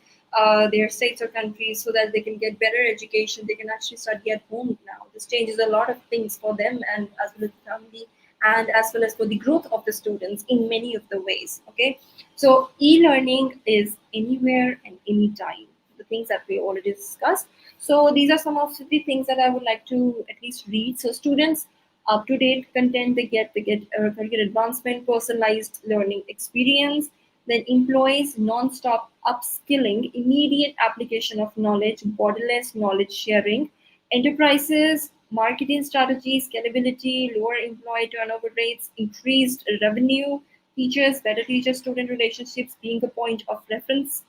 their states or countries so that they can get better education, they can actually study at home now. This changes a lot of things for them and as well as the family, and as well as for the growth of the students in many of the ways. Okay, so e-learning is anywhere and anytime, the things that we already discussed. So these are some of the things that I would like to at least read. So students, up to date content they get career advancement, personalized learning experience. Then employees, non-stop upskilling, immediate application of knowledge, borderless knowledge sharing. Enterprises, marketing strategies, scalability, lower employee turnover rates, increased revenue. Teachers, better teacher-student relationships being a point of reference.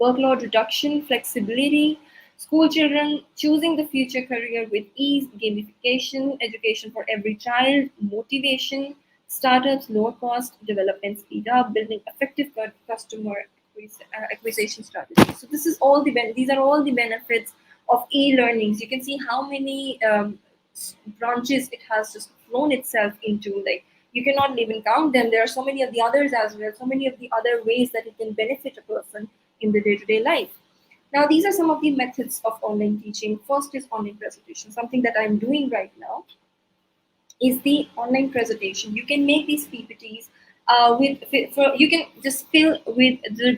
Workload reduction, flexibility, school children choosing the future career with ease, gamification, education for every child, motivation, startups, lower cost, development speed up, building effective customer acquisition strategies. So this is all the these are all the benefits of e-learnings. You can see how many branches it has just flown itself into. Like you cannot even count them. There are so many of the others as well, so many of the other ways that it can benefit a person in the day-to-day life. Now, these are some of the methods of online teaching. First is online presentation. Something that I'm doing right now is the online presentation. You can make these PPTs you can just fill with the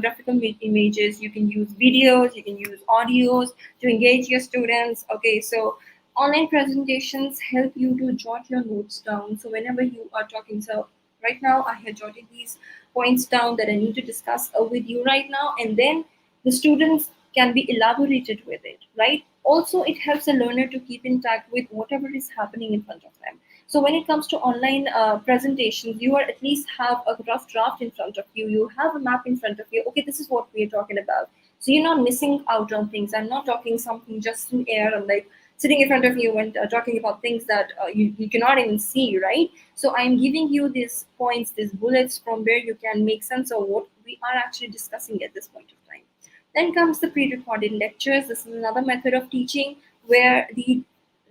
graphical images. You can use videos, you can use audios to engage your students. Okay, so online presentations help you to jot your notes down. So whenever you are talking, so right now I have jotted these points down that I need to discuss with you right now, and then the students can be elaborated with it, right? Also, it helps a learner to keep in touch with whatever is happening in front of them. So when it comes to online presentations, you are at least have a rough draft in front of you. You have a map in front of you. Okay, this is what we are talking about. So you're not missing out on things. I'm not talking something just in air and like sitting in front of you and talking about things that you cannot even see, right? So I'm giving you these points, these bullets from where you can make sense of what we are actually discussing at this point of time. Then comes the pre-recorded lectures. This is another method of teaching where the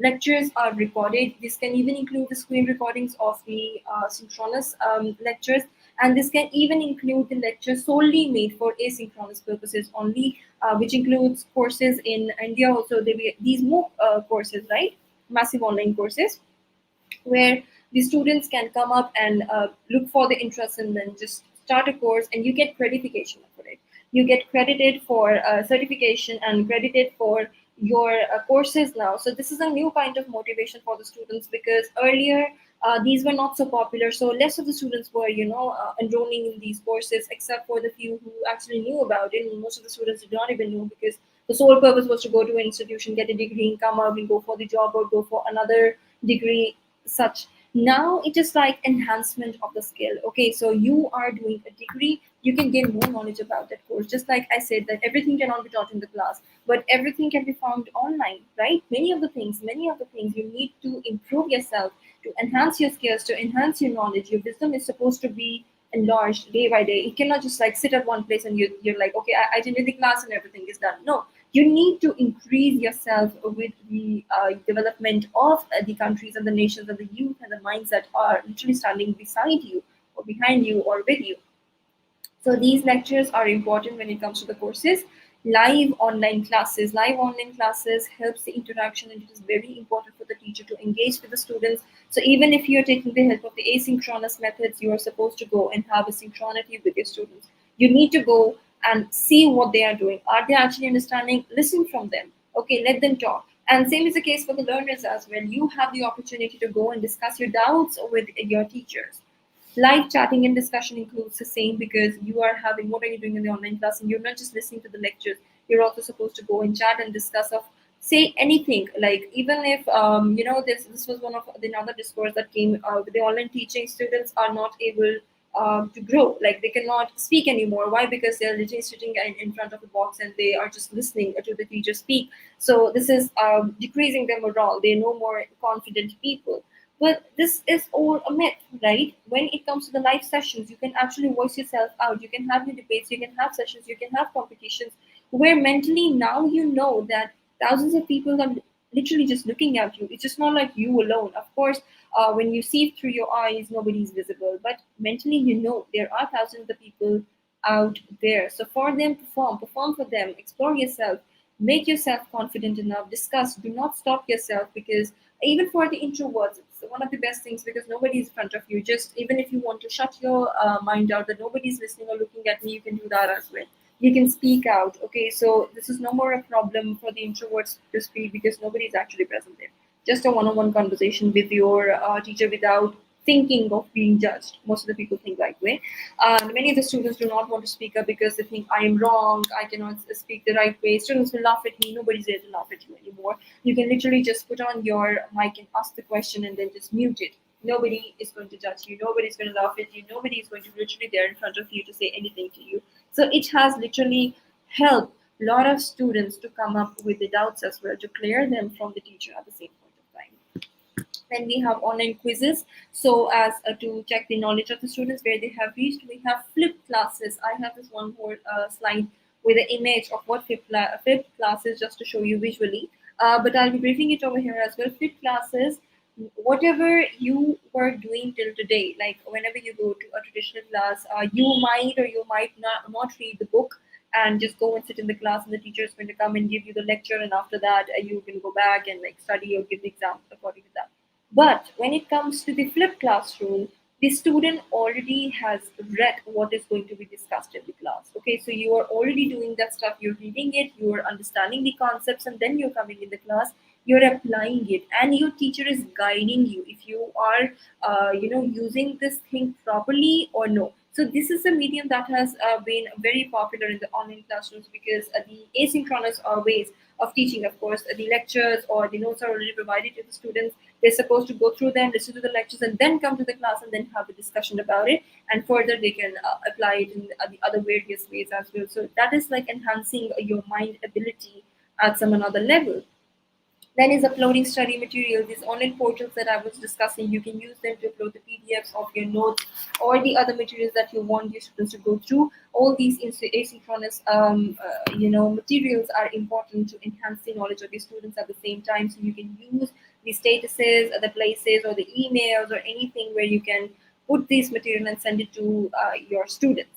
lectures are recorded. This can even include the screen recordings of the synchronous lectures, and this can even include the lectures solely made for asynchronous purposes only, which includes courses in India. Also, these MOOC courses, right? Massive online courses where the students can come up and look for the interest and then just start a course, and you get creditation for it. You get credited for certification and credited for your courses now. So this is a new kind of motivation for the students, because earlier these were not so popular, so less of the students were enrolling in these courses, except for the few who actually knew about it, and most of the students did not even know, because the sole purpose was to go to an institution, get a degree, and come out and go for the job or go for another degree such. Now it is like enhancement of the skill. Okay, so you are doing a degree, you can gain more knowledge about that course. Just like I said, that everything cannot be taught in the class, but everything can be found online, right? Many of the things you need to improve yourself, to enhance your skills, to enhance your knowledge. Your wisdom is supposed to be enlarged day by day. It cannot just like sit at one place and you're like, okay, I attended the class and everything is done. No, You need to increase yourself with the development of the countries and the nations and the youth and the minds that are literally standing beside you or behind you or with you. So these lectures are important when it comes to the courses. Live online classes helps the interaction, and it is very important for the teacher to engage with the students. So even if you're taking the help of the asynchronous methods, you are supposed to go and have a synchronity with your students. You need to go and see what they are doing. Are they actually understanding? Listen from them. Okay, let them talk. And same is the case for the learners as well. You have the opportunity to go and discuss your doubts with your teachers. Live chatting and discussion includes the same, because you are having, what are you doing in the online class, and you're not just listening to the lectures. You're also supposed to go and chat and discuss of, say anything, like even if this was one of the other discourse that came with the online teaching. Students are not able to grow, like they cannot speak anymore. Why? Because they're literally sitting in front of the box and they are just listening to the teacher speak. So this is decreasing their morale. They're no more confident people. But this is all a myth, right? When it comes to the live sessions, you can actually voice yourself out. You can have your debates, you can have sessions, you can have competitions where mentally now you know that thousands of people are literally just looking at you. It's just not like you alone. Of course, when you see through your eyes, nobody's visible, but mentally you know there are thousands of people out there. So for them, perform for them, explore yourself, make yourself confident enough, discuss, do not stop yourself, because even for the introverts, it's one of the best things, because nobody's in front of you. Just even if you want to shut your mind out that nobody's listening or looking at me, you can do that as well. You can speak out. Okay, so this is no more a problem for the introverts to speak, because nobody is actually present there. Just a one-on-one conversation with your teacher without thinking of being judged. Most of the people think like way. Many of the students do not want to speak up because they think I am wrong, I cannot speak the right way. Students will laugh at me. Nobody's there to laugh at you anymore. You can literally just put on your mic and ask the question and then just mute it. Nobody is going to judge you. Nobody's going to laugh at you. Nobody is going to literally there in front of you to say anything to you. So it has literally helped a lot of students to come up with the doubts as well, to clear them from the teacher at the same point of time. Then we have online quizzes, so as to check the knowledge of the students where they have reached. We have flipped classes. I have this one more slide with an image of what flipped classes, just to show you visually. But I'll be briefing it over here as well. Flipped classes, whatever you were doing till today, like whenever you go to a traditional class, you might or you might not read the book and just go and sit in the class, and the teacher is going to come and give you the lecture, and after that you can go back and like study or give the exam according to that. But when it comes to the flipped classroom, the student already has read what is going to be discussed in the class. Okay, so you are already doing that stuff, you're reading it, you're understanding the concepts, and then you're coming in the class, you're applying it, and your teacher is guiding you if you are using this thing properly or no. So this is a medium that has been very popular in the online classrooms, because the asynchronous ways of teaching, of course, the lectures or the notes are already provided to the students. They're supposed to go through them, listen to the lectures, and then come to the class and then have a discussion about it. And further, they can apply it in the other various ways as well. So that is like enhancing your mind ability at some another level. Then is uploading study material. These online portals that I was discussing, you can use them to upload the PDFs of your notes or the other materials that you want your students to go through. All these asynchronous, materials are important to enhance the knowledge of your students at the same time. So you can use the statuses, the places, or the emails, or anything where you can put this material and send it to your students.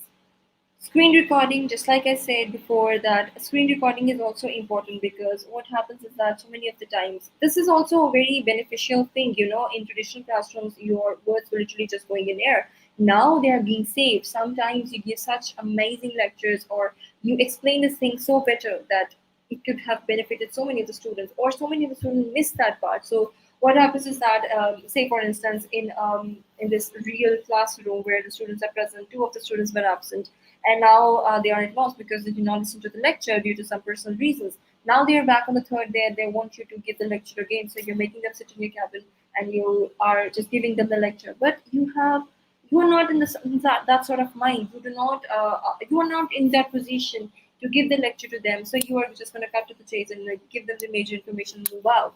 Screen recording, just like I said before, that screen recording is also important, because what happens is that so many of the times, this is also a very beneficial thing. In traditional classrooms, your words were literally just going in air. Now they are being saved. Sometimes you give such amazing lectures, or you explain this thing so better that it could have benefited so many of the students, or so many of the students missed that part. So what happens is that, say for instance, in this real classroom where the students are present, two of the students were absent, and now they are at loss because they did not listen to the lecture due to some personal reasons. Now they are back on the third day, and they want you to give the lecture again. So you're making them sit in your cabin, and you are just giving them the lecture. But you are not in that sort of mind. You are not in that position to give the lecture to them. So you are just going to cut to the chase and like give them the major information and move out.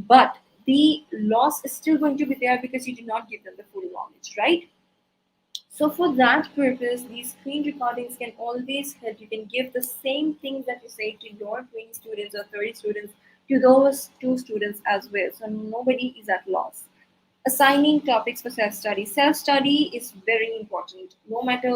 But the loss is still going to be there because you did not give them the full knowledge, right? So for that purpose, these screen recordings can always help. You can give the same things that you say to your 20 students or 30 students to those two students as well. So nobody is at loss. Assigning topics for self-study. Self-study is very important. No matter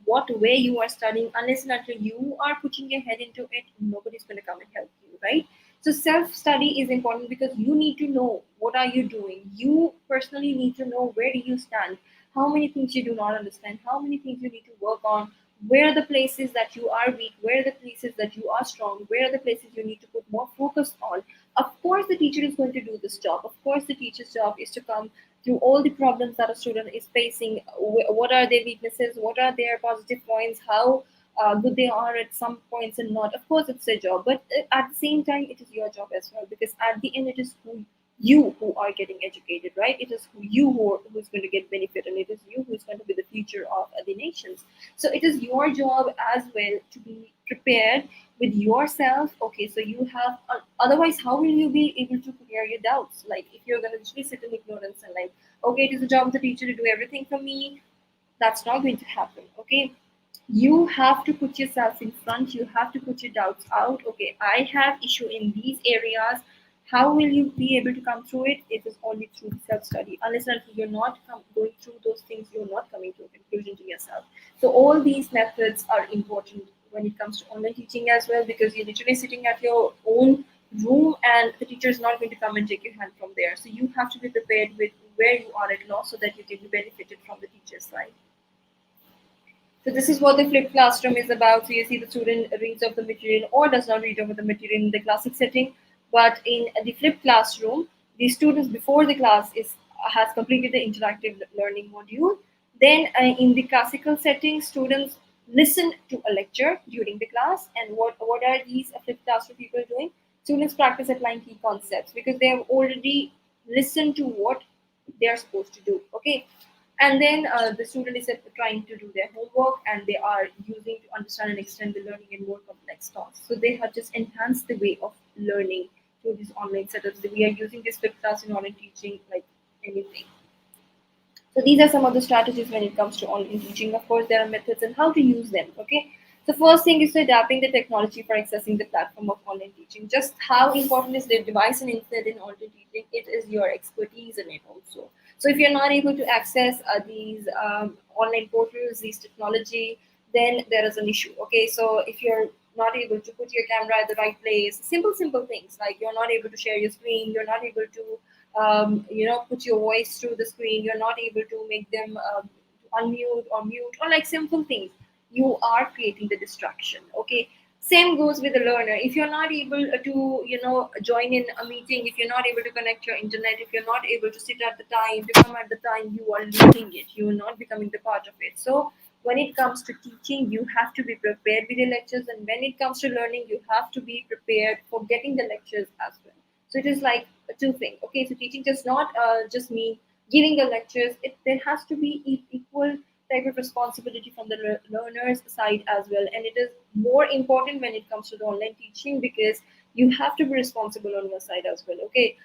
what way you are studying, unless and until you are putting your head into it, nobody's going to come and help you, right? So self-study is important because you need to know what are you doing. You personally need to know where do you stand, how many things you do not understand, how many things you need to work on, where are the places that you are weak, where are the places that you are strong, where are the places you need to put more focus on. Of course, the teacher is going to do this job. Of course, the teacher's job is to come through all the problems that a student is facing. What are their weaknesses? What are their positive points? How good they are at some points and not. Of course, it's their job, but at the same time, it is your job as well because at the end, it is who are getting educated, right? It is who's going to get benefit, and it is you who's going to be the future of the nations. So it is your job as well to be prepared with yourself. Okay, so you have otherwise how will you be able to clear your doubts? Like if you're going to literally sit in ignorance and like, okay, it is the job of the teacher to do everything for me, that's not going to happen. Okay, you have to put yourself in front, you have to put your doubts out. Okay, I have issue in these areas. How will you be able to come through it? It is only through self-study. Unless and until you're not going through those things, you're not coming to a conclusion to yourself. So all these methods are important when it comes to online teaching as well, because you're literally sitting at your own room and the teacher is not going to come and take your hand from there. So you have to be prepared with where you are at law so that you can be benefited from the teacher's side. So this is what the flipped classroom is about. So you see the student reads off the material or does not read over the material in the classic setting. But in the flipped classroom, the students before the class is has completed the interactive learning module. Then in the classical setting, students listen to a lecture during the class. And what are these flipped classroom people doing? Students practice applying key concepts because they have already listened to what they are supposed to do. Okay, and then the student is trying to do their homework and they are using to understand and extend the learning in more complex tasks. So they have just enhanced the way of learning through these online setups. We are using this flipped class in online teaching like anything. So these are some of the strategies when it comes to online teaching. Of course, there are methods and how to use them. Okay. So first thing is to adapting the technology for accessing the platform of online teaching. Just how important is the device and internet in online teaching? It is your expertise in it also. So if you're not able to access these online portals, these technology, then there is an issue. Okay. So if you're not able to put your camera at the right place, simple things like you're not able to share your screen, you're not able to put your voice through the screen, you're not able to make them unmute or mute or like simple things, you are creating the distraction. Okay, same goes with the learner. If you're not able to join in a meeting, if you're not able to connect your internet, if you're not able to sit at the time, to come at the time, you are losing it, you're not becoming the part of it. So when it comes to teaching, you have to be prepared with your lectures, and when it comes to learning, you have to be prepared for getting the lectures as well. So it is like a two thing. Okay, so teaching does not just mean giving the lectures. There has to be equal type of responsibility from the learner's side as well, and it is more important when it comes to the online teaching because you have to be responsible on your side as well. Okay,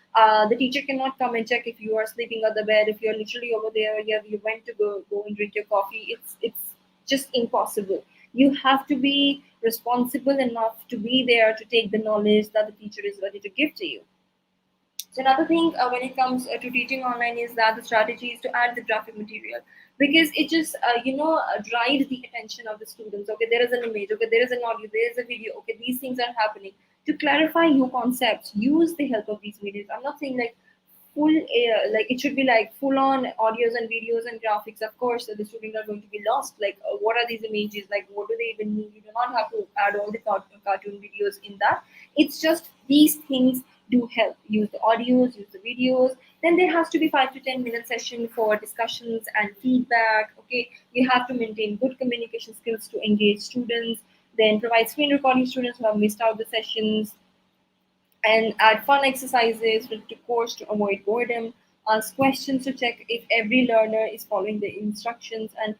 the teacher cannot come and check if you are sleeping on the bed, if you're literally over there, you went to go and drink your coffee. It's just impossible. You have to be responsible enough to be there to take the knowledge that the teacher is ready to give to you. So another thing when it comes to teaching online is that the strategy is to add the graphic material because it just drives the attention of the students. Okay, there is an image. Okay, there is an audio. There is a video. Okay, these things are happening. To clarify your concepts, use the help of these videos. I'm not saying like like it should be like full on audios and videos and graphics. Of course, the students are going to be lost. Like, what are these images? Like, what do they even mean? You do not have to add all the cartoon videos in that. It's just these things do help. Use the audios, use the videos. Then there has to be 5 to 10 minute session for discussions and feedback. Okay, you have to maintain good communication skills to engage students. Then provide screen recording students who have missed out the sessions, and add fun exercises with the course to avoid boredom. Ask questions to check if every learner is following the instructions, and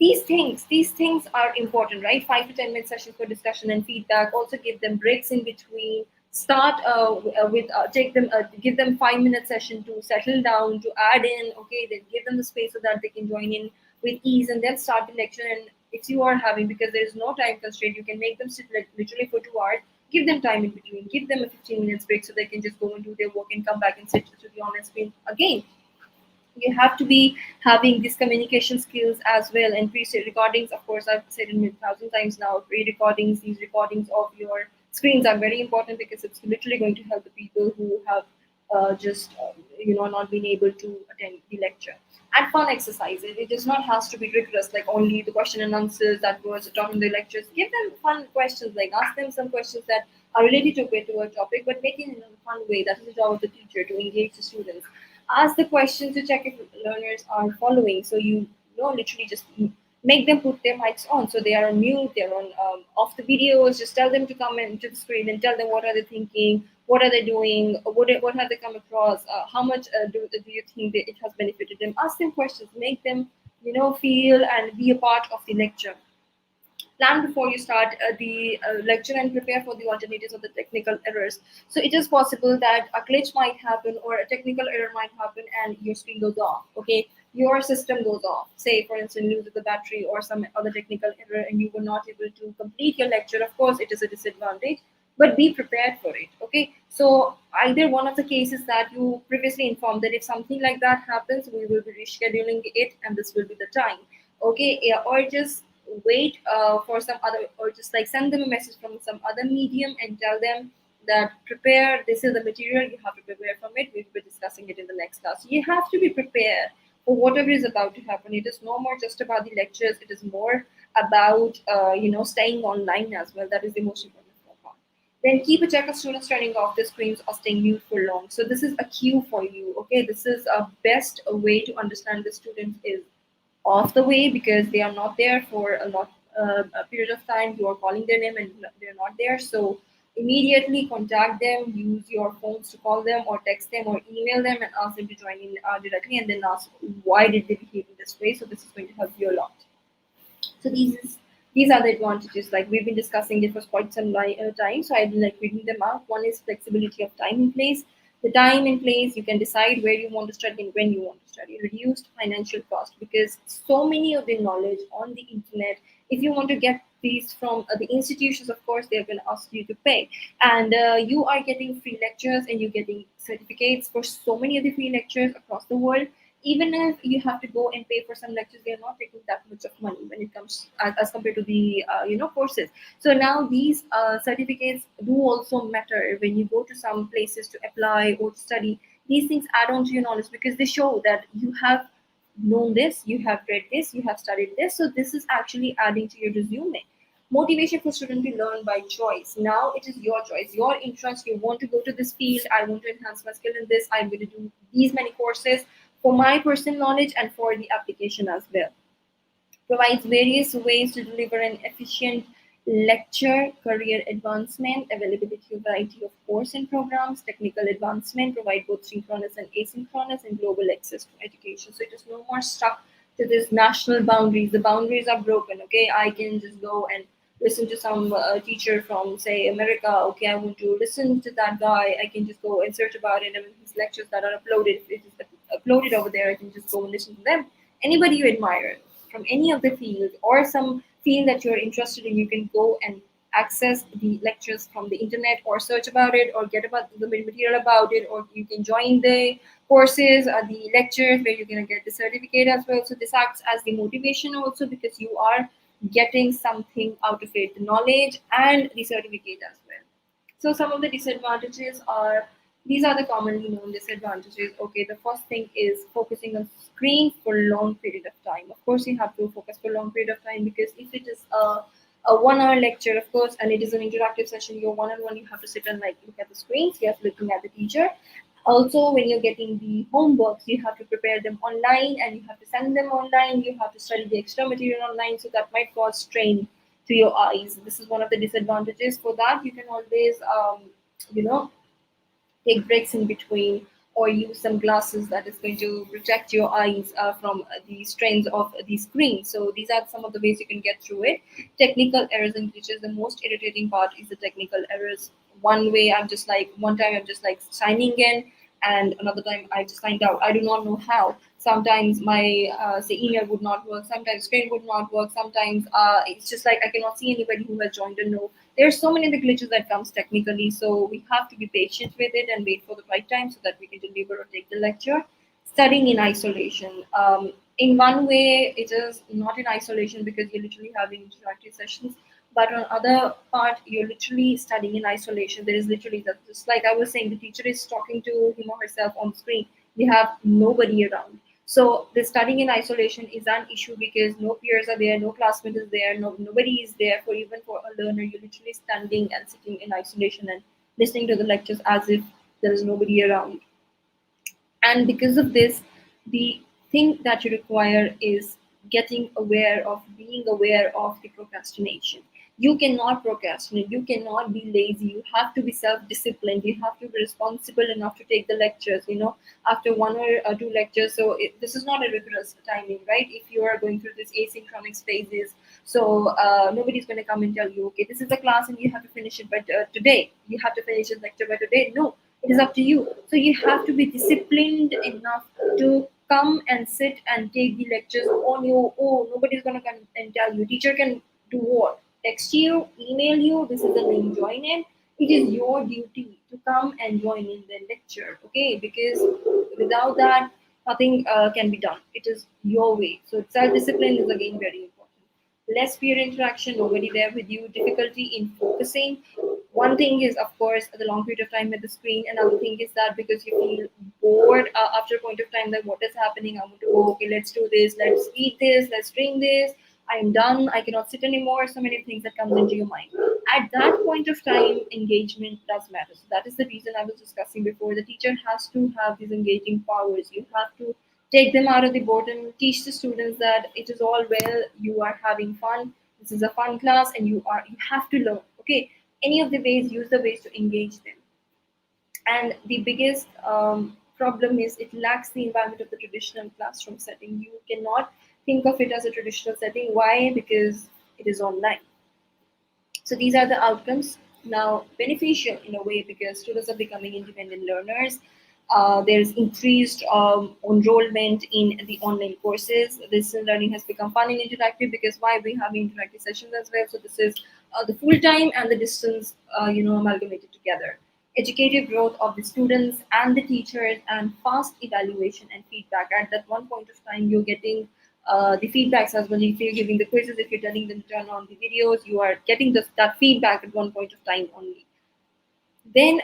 these things are important, right? 5 to 10 minute sessions for discussion and feedback. Also give them breaks in between. Start with take them give them 5 minute session to settle down, to add in. Okay, then give them the space so that they can join in with ease and then start the lecture. And if you are having, because there is no time constraint, you can make them sit like literally for 2 hours. Give them time in between. Give them a 15 minutes break so they can just go and do their work and come back and sit to the online screen again. You have to be having these communication skills as well. And recordings, of course, I've said it a thousand times now, pre-recordings, these recordings of your screens are very important because it's literally going to help the people who have just not been able to attend the lecture. And fun exercises, it does not has to be rigorous like only the question and answers that was taught in the lectures. Give them fun questions, like ask them some questions that are related to a topic, but make it in a fun way. That is the job of the teacher, to engage the students. Ask the questions to check if learners are following. So literally just make them put their mics on so they are on mute, they're on off the videos. Just tell them to come into the screen and tell them what are they thinking, what are they doing, what have they come across, how much do you think that it has benefited them. Ask them questions, make them feel and be a part of the lecture. Plan before you start the lecture and prepare for the alternatives of the technical errors. So it is possible that a glitch might happen or a technical error might happen and your screen goes off. Okay, your system goes off. Say, for instance, lose the battery or some other technical error and you were not able to complete your lecture. Of course, it is a disadvantage, but be prepared for it. Okay, so either one of the cases that you previously informed that if something like that happens, we will be rescheduling it and this will be the time. Okay, yeah, or just wait for some other, or just like send them a message from some other medium and tell them that prepare, this is the material you have to prepare from it, we'll be discussing it in the next class. You have to be prepared for whatever is about to happen. It is no more just about the lectures, it is more about staying online as well. That is the most important part. Then keep a check of students turning off their screens or staying mute for long. So this is a cue for you. Okay, this is a best way to understand the student is off the way because they are not there for a period of time. You are calling their name and they're not there. So immediately contact them. Use your phones to call them or text them or email them and ask them to join in directly, and then ask why did they behave in this way. So this is going to help you a lot. So these are the advantages. Like we've been discussing it for quite some time, so I've been like reading them out. One is flexibility of time and place. The time and place, you can decide where you want to study and when you want to study. Reduced financial cost because so many of the knowledge on the internet. If you want to get these from the institutions, of course, they're going to ask you to pay, and you are getting free lectures and you're getting certificates for so many of the free lectures across the world. Even if you have to go and pay for some lectures, they're not taking that much of money when it comes as compared to the courses. So now these certificates do also matter when you go to some places to apply or to study. These things add on to your knowledge because they show that you have known this, you have read this, you have studied this. So this is actually adding to your resume. Motivation for student to learn by choice. Now it is your choice, your interest. You want to go to this field. I want to enhance my skill in this. I'm going to do these many courses for my personal knowledge and for the application as well. Provides various ways to deliver an efficient lecture, career advancement, availability of variety of course and programs, technical advancement, provide both synchronous and asynchronous, and global access to education. So it is no more stuck to this national boundaries. The boundaries are broken. Okay, I can just go and listen to some teacher from say America. Okay, I want to listen to that guy. I can just go and search about it and his lectures that are uploaded. If it is uploaded over there, I can just go and listen to them. Anybody you admire from any of the field or some field that you're interested in, you can go and access the lectures from the internet or search about it or get about the material about it, or you can join the courses or the lectures where you're going to get the certificate as well. So this acts as the motivation also because you are getting something out of it, the knowledge and the certificate as well. So some of the disadvantages are, these are the commonly known disadvantages. Okay, the first thing is focusing on screen for long period of time. Of course, you have to focus for long period of time because if it is a 1 hour lecture, of course, and it is an interactive session, you're one on one, you have to sit and like look at the screens, you have to looking at the teacher. Also, when you're getting the homeworks, you have to prepare them online and you have to send them online. You have to study the extra material online, so that might cause strain to your eyes. This is one of the disadvantages. For that, you can always, you know, take breaks in between or use some glasses that is going to protect your eyes from the strains of the screen. So these are some of the ways you can get through it. Technical errors and glitches. The most irritating part is the technical errors. One time I'm just like signing in and another time I just signed out. I do not know how. Sometimes my say email would not work. Sometimes screen would not work. Sometimes it's just like I cannot see anybody who has joined or no. There's so many of the glitches that comes technically, so we have to be patient with it and wait for the right time so that we can deliver or take the lecture. Studying in isolation. In one way, it is not in isolation because you're literally having interactive sessions, but on other part, you're literally studying in isolation. There is literally that, just like I was saying, the teacher is talking to him or herself on screen. You have nobody around. So the studying in isolation is an issue because no peers are there, no classmate is there, nobody is there for even for a learner. You're literally standing and sitting in isolation and listening to the lectures as if there is nobody around. And because of this, the thing that you require is getting aware of being aware of the procrastination. You cannot procrastinate, you cannot be lazy, you have to be self-disciplined, you have to be responsible enough to take the lectures, after one or two lectures. So this is not a rigorous timing, right? If you are going through this asynchronous phases, so nobody's going to come and tell you, okay, this is the class and you have to finish it by today, you have to finish this lecture by today. No, it is up to you. So you have to be disciplined enough to come and sit and take the lectures on your own. Nobody's gonna come and tell you. Teacher can do what? Text you, email you. This is the link. Join in. It is your duty to come and join in the lecture. Okay, because without that, nothing can be done. It is your way. So self-discipline is again very important. Less peer interaction, nobody there with you, difficulty in focusing. One thing is, of course, the long period of time at the screen. Another thing is that because you feel bored after a point of time, that what is happening, I want to go, okay, let's do this, let's eat this, let's drink this, I'm done, I cannot sit anymore. So many things that comes into your mind. At that point of time, engagement does matter. So that is the reason I was discussing before. The teacher has to have these engaging powers. You have to take them out of the boredom, teach the students that it is all well, you are having fun, this is a fun class, and you have to learn. Okay, any of the ways, use the ways to engage them. And the biggest problem is it lacks the environment of the traditional classroom setting. You cannot think of it as a traditional setting. Why? Because it is online. So these are the outcomes. Now, beneficial in a way because students are becoming independent learners. There's increased enrollment in the online courses. This learning has become fun and interactive because why we have interactive sessions as well. So this is the full time and the distance, amalgamated together. Educative growth of the students and the teachers and fast evaluation and feedback. At that one point of time, you're getting the feedbacks as well. If you're giving the quizzes, if you're telling them to turn on the videos, you are getting that feedback at one point of time only. Then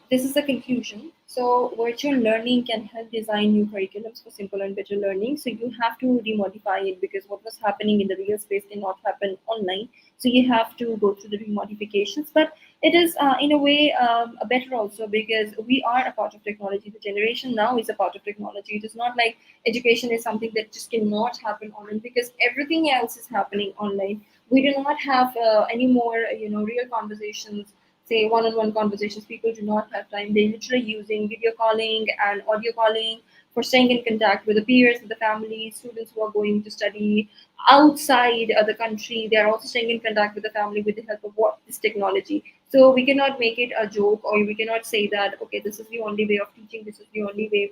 this is the conclusion. So virtual learning can help design new curriculums for simple and better learning. So you have to remodify it because what was happening in the real space cannot happen online. So you have to go through the remodifications. But it is in a way a better also because we are a part of technology. The generation now is a part of technology. It is not like education is something that just cannot happen online because everything else is happening online. We do not have any more real conversations, say one-on-one conversations. People do not have time. They're literally using video calling and audio calling for staying in contact with the peers, with the family, students who are going to study outside the country. They are also staying in contact with the family with the help of what this technology. So we cannot make it a joke, or we cannot say that okay, this is the only way of teaching, this is the only way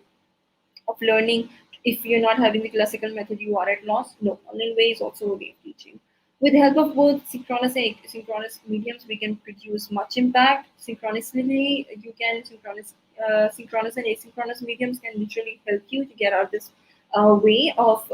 of learning. If you're not having the classical method, you are at loss. No, online way is also a way of teaching. With the help of both synchronous and asynchronous mediums, we can produce much impact. Synchronously, you can synchronous and asynchronous mediums can literally help you to get out this way of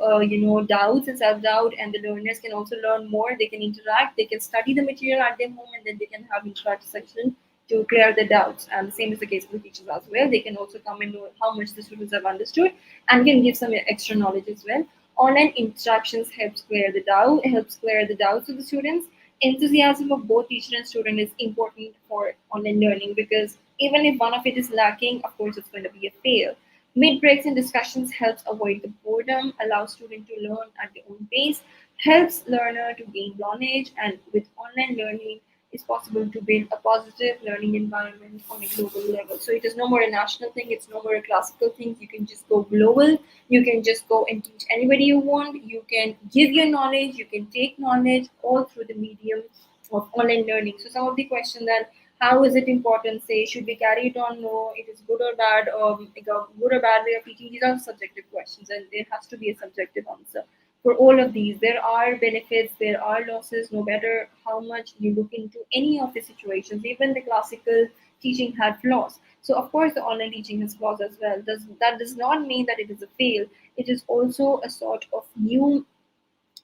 doubts and self doubt, and the learners can also learn more. They can interact, they can study the material at their home, and then they can have interactive section to clear the doubts. And the same is the case with the teachers as well. They can also come and know how much the students have understood and can give some extra knowledge as well. Online instructions helps clear the doubts of the students. Enthusiasm of both teacher and student is important for online learning because even if one of it is lacking, of course, it's going to be a fail. Mid breaks and discussions helps avoid the boredom, allows student to learn at their own pace, helps learner to gain knowledge, and with online learning, it's possible to build a positive learning environment on a global level. So it is no more a national thing, it's no more a classical thing. You can just go global, you can just go and teach anybody you want, you can give your knowledge, you can take knowledge all through the medium of online learning. So some of the questions that How is it important? Say, should we carry it on? No, it is good or bad, like a good or bad way of teaching. These are subjective questions, and there has to be a subjective answer for all of these. There are benefits, there are losses, no matter how much you look into any of the situations. Even the classical teaching had flaws. So of course the online teaching has flaws as well. Does not mean that it is a fail. It is also a sort of new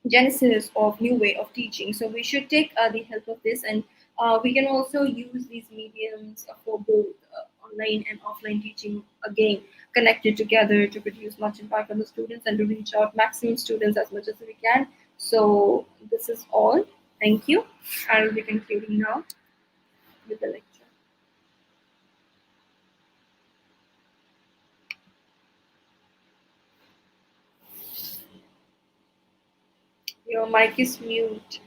genesis of new way of teaching. So we should take the help of this, and we can also use these mediums for both online and offline teaching, again connected together to produce much impact on the students and to reach out maximum students as much as we can. So this is all. Thank you. I will be concluding now with the lecture. Your mic is mute.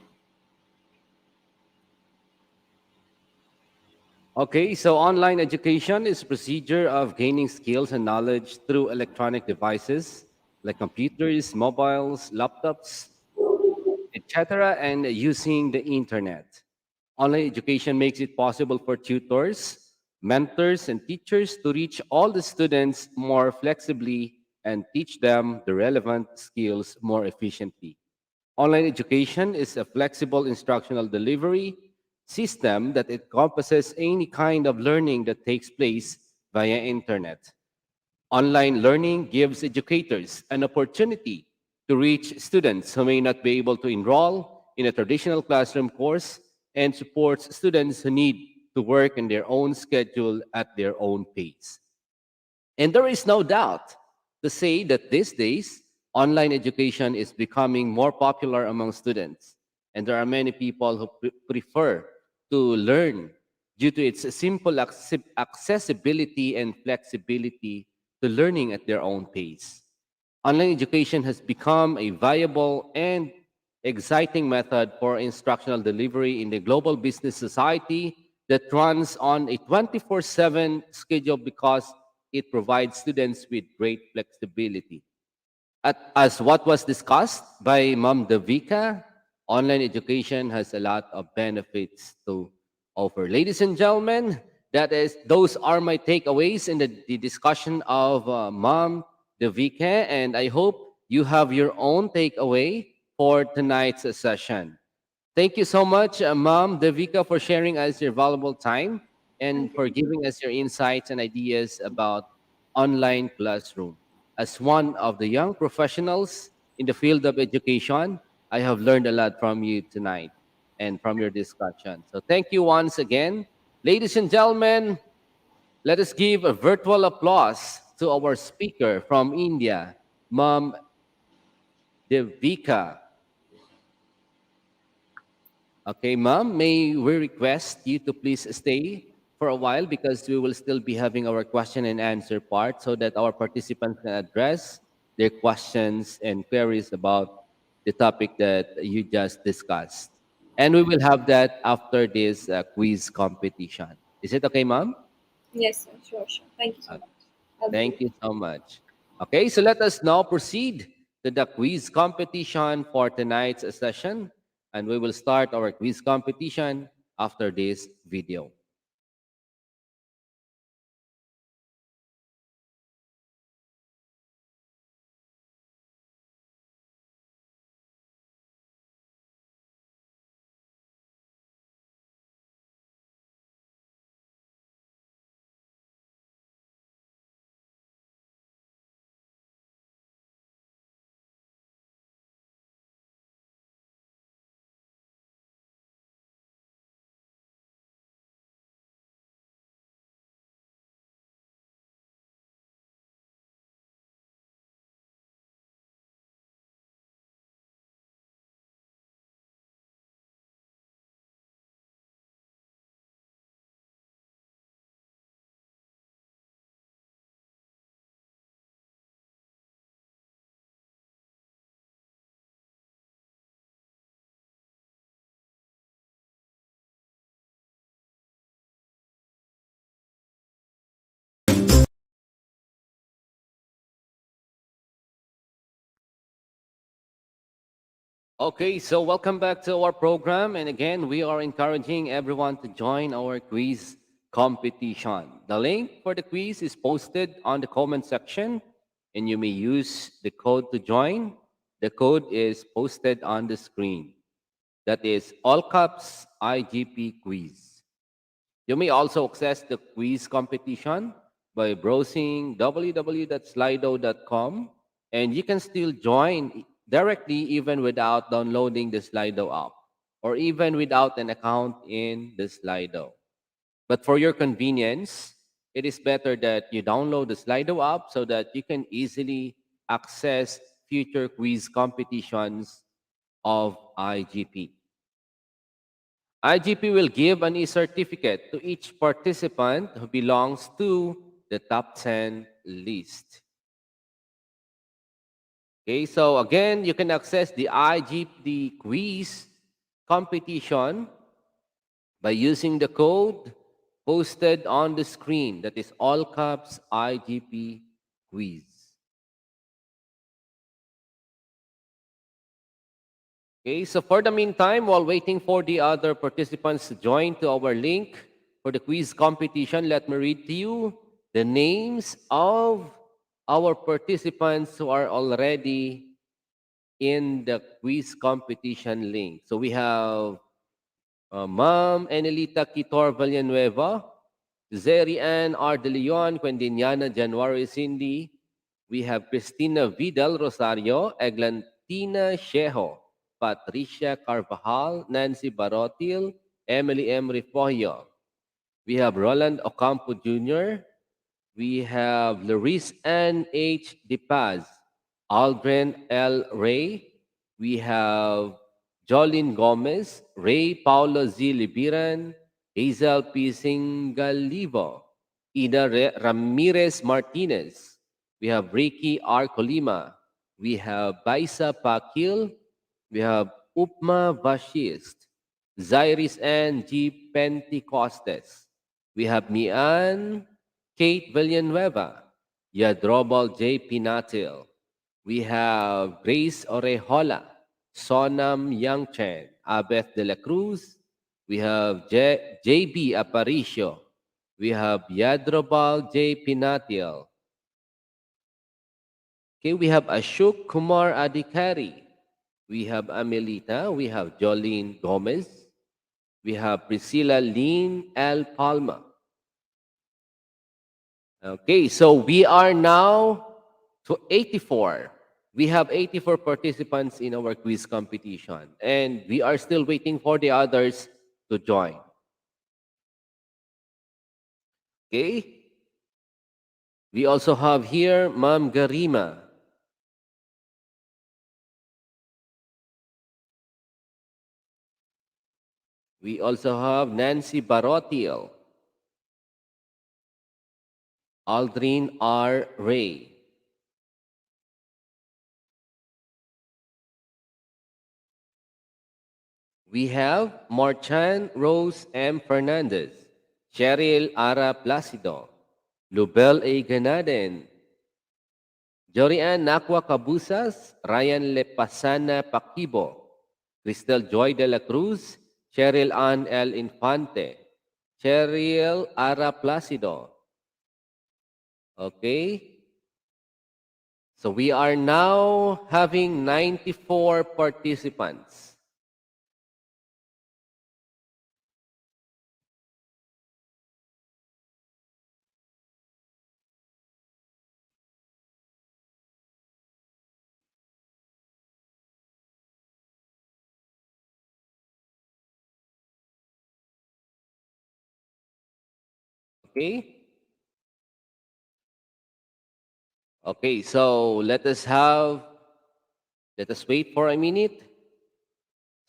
Okay, so online education is a procedure of gaining skills and knowledge through electronic devices like computers, mobiles, laptops, etc., and using the internet. Online education makes it possible for tutors, mentors, and teachers to reach all the students more flexibly and teach them the relevant skills more efficiently. Online education is a flexible instructional delivery system that encompasses any kind of learning that takes place via internet. Online learning gives educators an opportunity to reach students who may not be able to enroll in a traditional classroom course and supports students who need to work in their own schedule at their own pace. And there is no doubt to say that these days, online education is becoming more popular among students. And there are many people who prefer to learn due to its simple accessibility and flexibility to learning at their own pace. Online education has become a viable and exciting method for instructional delivery in the global business society that runs on a 24/7 schedule because it provides students with great flexibility. As what was discussed by Ma'am Devika, online education has a lot of benefits to offer. Ladies and gentlemen, those are my takeaways in the discussion of Ma'am Devika, and I hope you have your own takeaway for tonight's session. Thank you so much, Ma'am Devika, for sharing us your valuable time and Thank for you. giving us your insights and ideas about online classroom. As one of the young professionals in the field of education, I have learned a lot from you tonight and from your discussion. So thank you once again. Ladies and gentlemen, let us give a virtual applause to our speaker from India, Ma'am Devika. Okay, ma'am, may we request you to please stay for a while because we will still be having our question and answer part so that our participants can address their questions and queries about the topic that you just discussed. And we will have that after this quiz competition. Is it okay, ma'am? Yes, sir. Sure, sure. Thank you so Okay, much. I'll be thank waiting. you so much. Okay, so let us now proceed to the quiz competition for tonight's session. And we will start our quiz competition after this video. Okay, so welcome back to our program. And again, we are encouraging everyone to join our quiz competition. The link for the quiz is posted on the comment section, and you may use the code to join. The code is posted on the screen. That is all caps IGP quiz. You may also access the quiz competition by browsing www.slido.com, and you can still join directly even without downloading the Slido app or even without an account in the Slido. But for your convenience, it is better that you download the Slido app so that you can easily access future quiz competitions of IGP. IGP will give an e-certificate to each participant who belongs to the top 10 list. Okay, so again, you can access the IGP quiz competition by using the code posted on the screen. That is all caps IGP quiz. Okay, so for the meantime, while waiting for the other participants to join to our link for the quiz competition, let me read to you the names of our participants who are already in the quiz competition link. So we have Ma'am Enelita Kitor Villanueva, Zeri Ann R. De Leon, Quindiniana January Cindy. We have Cristina Vidal Rosario, Eglantina Sheho, Patricia Carvajal, Nancy Barotil, Emily M. Rifollo. We have Roland Ocampo Jr., we have Laris N. H. De Paz, Aldrin L. Ray. We have Jolene Gomez, Ray Paulo Z. Libiran, Hazel P. Singalivo, Ramirez Martinez. We have Ricky R. Colima. We have Baisa Pakil. We have Upma Vashist, Zairis N. G. Pentecostes. We have Mian Kate Villanueva, Yadrobal J. Pinatil. We have Grace Orejola, Sonam Yangchen, Abeth de la Cruz. We have JB Aparicio. We have Yadrobal J. Pinatil. Okay, we have Ashok Kumar Adhikari. We have Amelita. We have Jolene Gomez. We have Priscilla Lynn L. Palma. Okay, so we are now to 84. We have 84 participants in our quiz competition, and we are still waiting for the others to join. Okay, we also have here Ma'am Garima. We also have Nancy Barotil, Aldrin R. Ray. We have Marchan Rose M. Fernandez, Cheryl Ara Placido, Lubel A. Ganaden, Jorian Nakwa Cabusas, Ryan Lepasana Pakibo, Crystal Joy de la Cruz, Cheryl Ann L. Infante, Cheryl Ara Placido. Okay? So we are now having 94 participants. Okay? Okay, so let us wait for a minute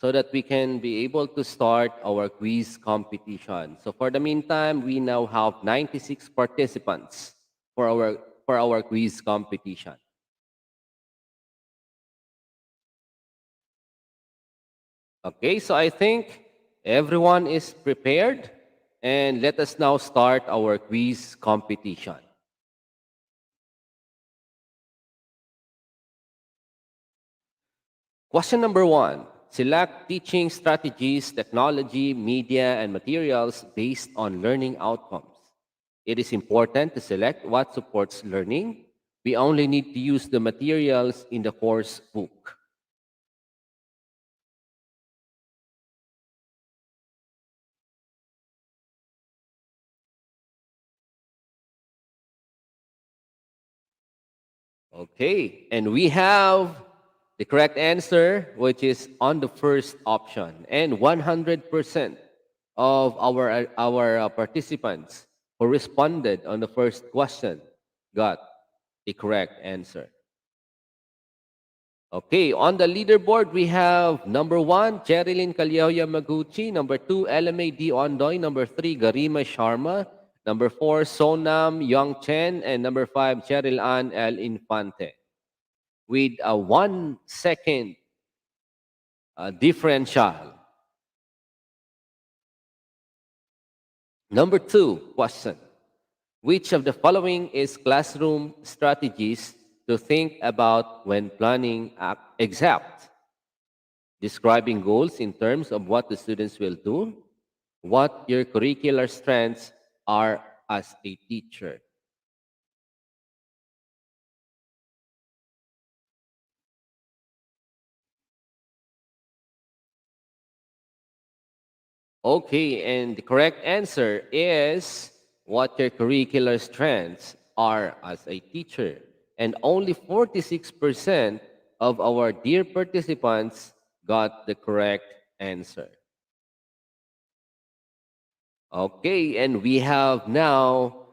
so that we can be able to start our quiz competition. So for the meantime, we now have 96 participants for our quiz competition. Okay, so I think everyone is prepared, and let us now start our quiz competition. Question number one. Select teaching strategies, technology, media, and materials based on learning outcomes. It is important to select what supports learning. We only need to use the materials in the course book. Okay, and we have the correct answer, which is on the first option. And 100% of our participants who responded on the first question got the correct answer. Okay, on the leaderboard, we have number one, Cherilyn Callejo Yamaguchi. Number two, LMA D. Ondoy. Number three, Garima Sharma. Number four, Sonam Young Chen. And number five, Cheryl Ann L. Infante. With a 1 second differential. Number two question. Which of the following is classroom strategies to think about when planning exams? Describing goals in terms of what the students will do, what your curricular strengths are as a teacher. Okay, and the correct answer is what your curricular strengths are as a teacher. And only 46% of our dear participants got the correct answer. Okay, and we have now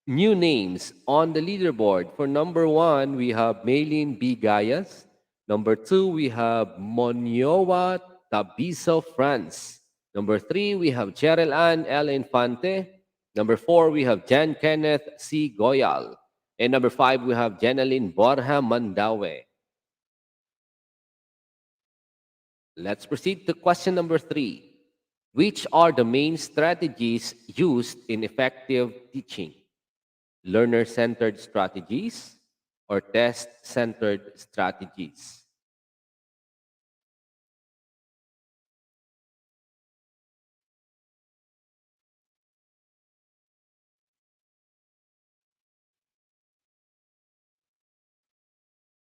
new names on the leaderboard. For number one, we have Maylin B. Gayas. Number two, we have Monyowa Tabiso France. Number three, we have Cheryl Ann L. Infante. Number four, we have Jan Kenneth C. Goyal. And number five, we have Jeneline Borja Mandawe. Let's proceed to question number three. Which are the main strategies used in effective teaching? Learner centered strategies or test centered strategies?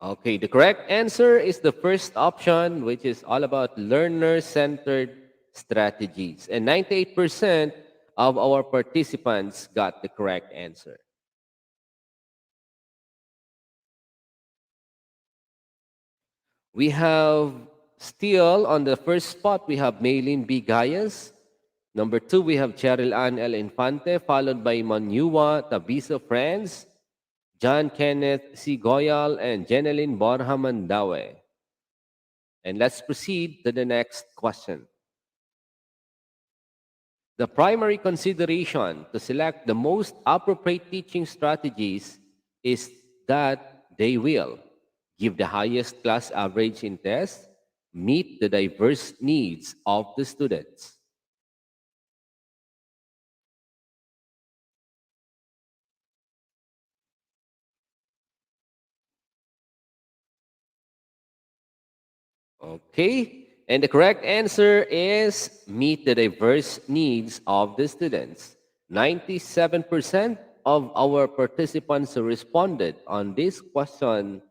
Okay, the correct answer is the first option, which is all about learner centered strategies. And 98% of our participants got the correct answer. We have still on the first spot, we have Maylin B. Gayas. Number two, we have Cheryl Ann L. Infante, followed by Manuwa Tabiso Friends, John Kenneth C. Goyal, and Jeneline Borja Mandawe. And let's proceed to the next question. The primary consideration to select the most appropriate teaching strategies is that they will give the highest class average in tests, meet the diverse needs of the students. Okay, and the correct answer is meet the diverse needs of the students. 97% of our participants who responded on this question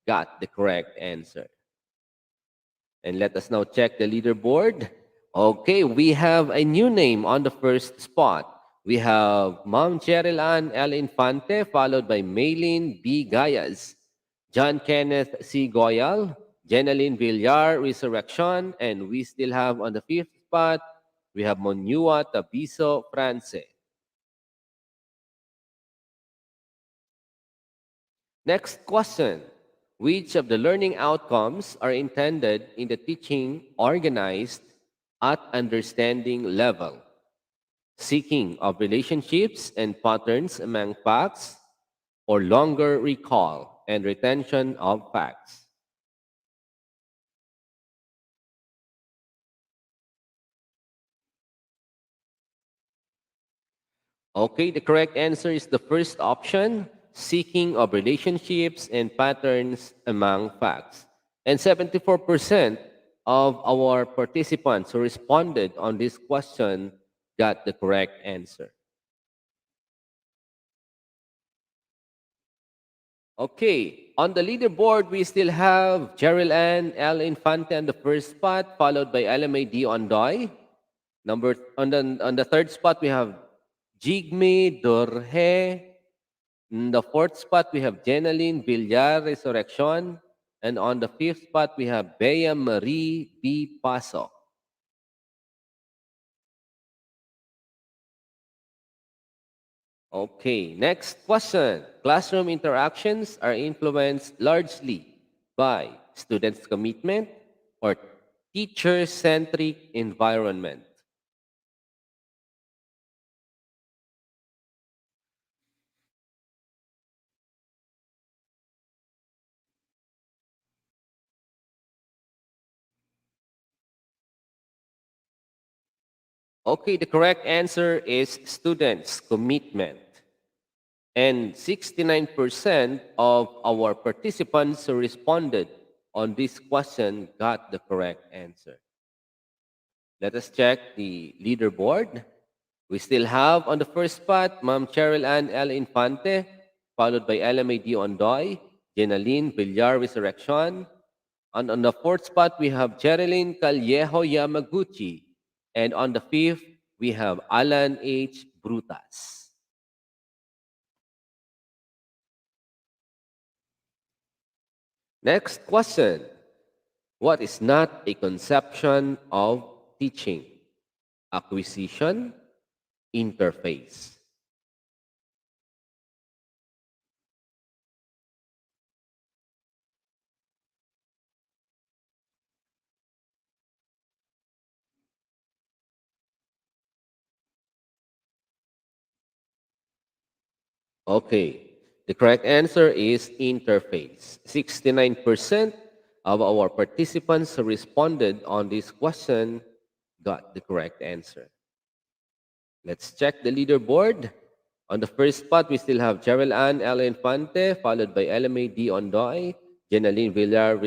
got the correct answer. And let us now check the leaderboard. Okay, we have a new name on the first spot. We have Ma'am Cheryl Ann L. Infante, followed by Maylin B. Gayas, John Kenneth C. Goyal, Jeneline Villar Resurrection, and we still have on the fifth spot, we have Monua Tabiso France. Next question. Which of the learning outcomes are intended in the teaching organized at understanding level? Seeking of relationships and patterns among facts, or longer recall and retention of facts? Okay, the correct answer is the first option, seeking of relationships and patterns among facts. And 74% of our participants who responded on this question got the correct answer. Okay, on the leaderboard, we still have Cheryl Ann L. Infante on the first spot, followed by LMA D. Ondoy. On the third spot, we have Jigme Dorje. In the fourth spot, we have Jenaline Villar Resurrection. And on the fifth spot, we have Bea Marie B. Paso. Okay, next question. Classroom interactions are influenced largely by students' commitment or teacher-centric environment. Okay, the correct answer is students' commitment. And 69% of our participants who responded on this question got the correct answer. Let us check the leaderboard. We still have on the first spot Ma'am Cheryl Ann L. Infante, followed by LMAD Ondoy, Jenaline Villar Resurrection. And on the fourth spot, we have Jerilyn Callejo Yamaguchi. And on the fifth, we have Alan H. Brutas. Next question. What is not a conception of teaching? Acquisition, interface. Okay. The correct answer is interface. 69% of our participants who responded on this question got the correct answer. Let's check the leaderboard. On the first spot, we still have Cheryl Ann L. Infante, followed by LMA D. Ondoy, Jenaline Villar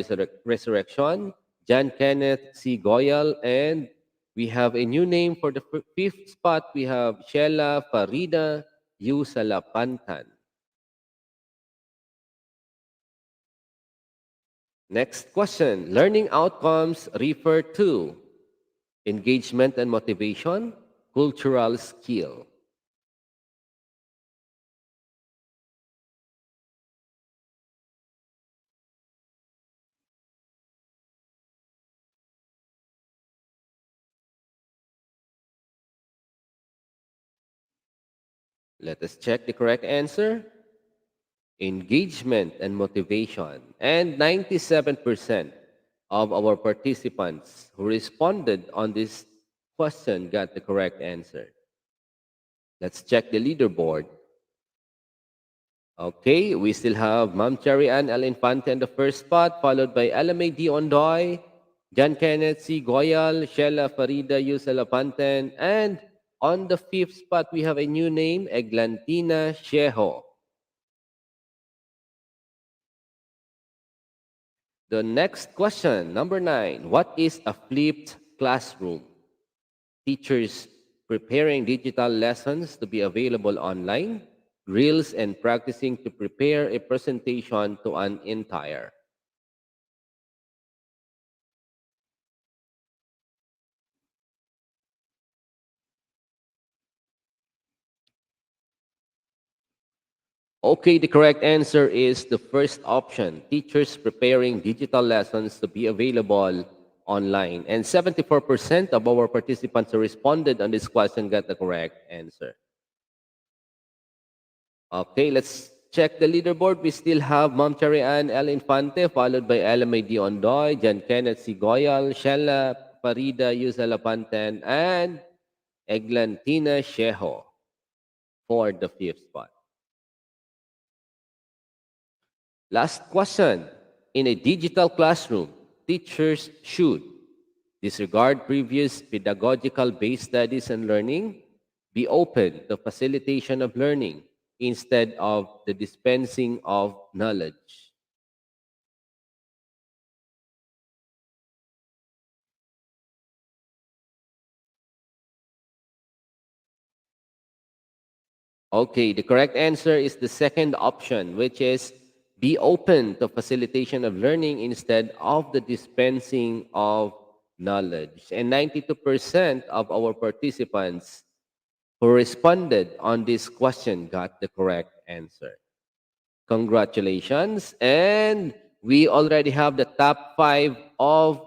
Resurrection, John Kenneth C. Goyal, and we have a new name for the fifth spot. We have Sheila Farida Yu Salapantan. Next question. Learning outcomes refer to engagement and motivation, cultural skill. Let us check the correct answer. Engagement and motivation. And 97% of our participants who responded on this question got the correct answer. Let's check the leaderboard. Okay, we still have Ma'am Cherry Ann L. Infante in the first spot, followed by Alamay D. Ondoy, John Kenneth C. Goyal, Sheila Farida U. Salapanten, and on the fifth spot, we have a new name, Eglantina Sheho. The next question, number 9. What is a flipped classroom? Teachers preparing digital lessons to be available online, drills and practicing to prepare a presentation to an entire. Okay, the correct answer is the first option. Teachers preparing digital lessons to be available online. And 74% of our participants who responded on this question got the correct answer. Okay, let's check the leaderboard. We still have Ma'am Cherry Ann L. Infante, followed by LMAD Ondoy, John Kenneth C. Goyal, Sheila Farida Yusalapanten, and Eglantina Sheho for the fifth spot. Last question. In a digital classroom, teachers should disregard previous pedagogical based studies and learning, be open to facilitation of learning instead of the dispensing of knowledge. Okay, the correct answer is the second option, which is be open to facilitation of learning instead of the dispensing of knowledge. And 92% of our participants who responded on this question got the correct answer. Congratulations. And we already have the top five of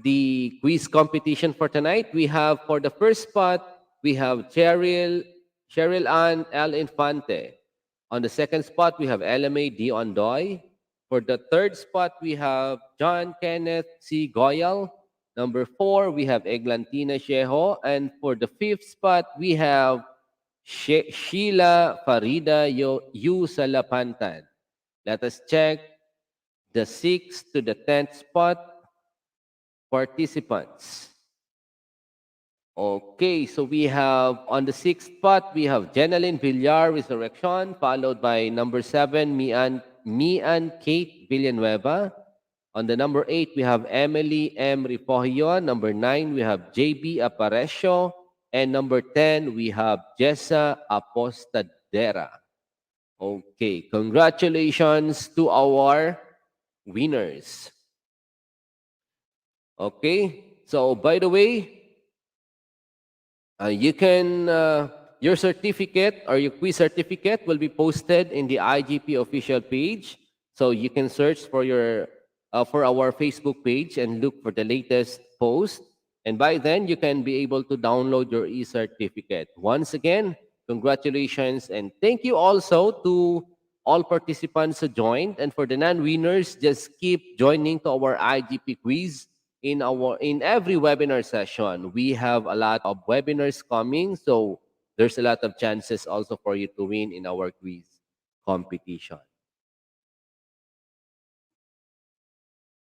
the quiz competition for tonight. We have for the first spot, we have Cheryl Ann L. Infante. On the second spot, we have LMA Dion Doy. For the third spot, we have John Kenneth C. Goyal. Number four, we have Eglantina Sheho. And for the fifth spot, we have Sheila Farida Yu Salapantan. Let us check the sixth to the 10th spot participants. Okay, so we have on the sixth spot, we have Jeneline Villar Resurrection, followed by number seven, Mian Kate Villanueva. On the number eight, we have Emily M. Ripohio. Number nine, we have JB Aparecio. And number 10, we have Jessa Apostadera. Okay, congratulations to our winners. Okay, so by the way, you can your certificate or your quiz certificate will be posted in the IGP official page. So you can search for our Facebook page and look for the latest post. And by then you can be able to download your e-certificate. Once again, congratulations and thank you also to all participants who joined. And for the non-winners, just keep joining to our IGP quiz in every webinar session. We have a lot of webinars coming, so there's a lot of chances also for you to win in our quiz competition.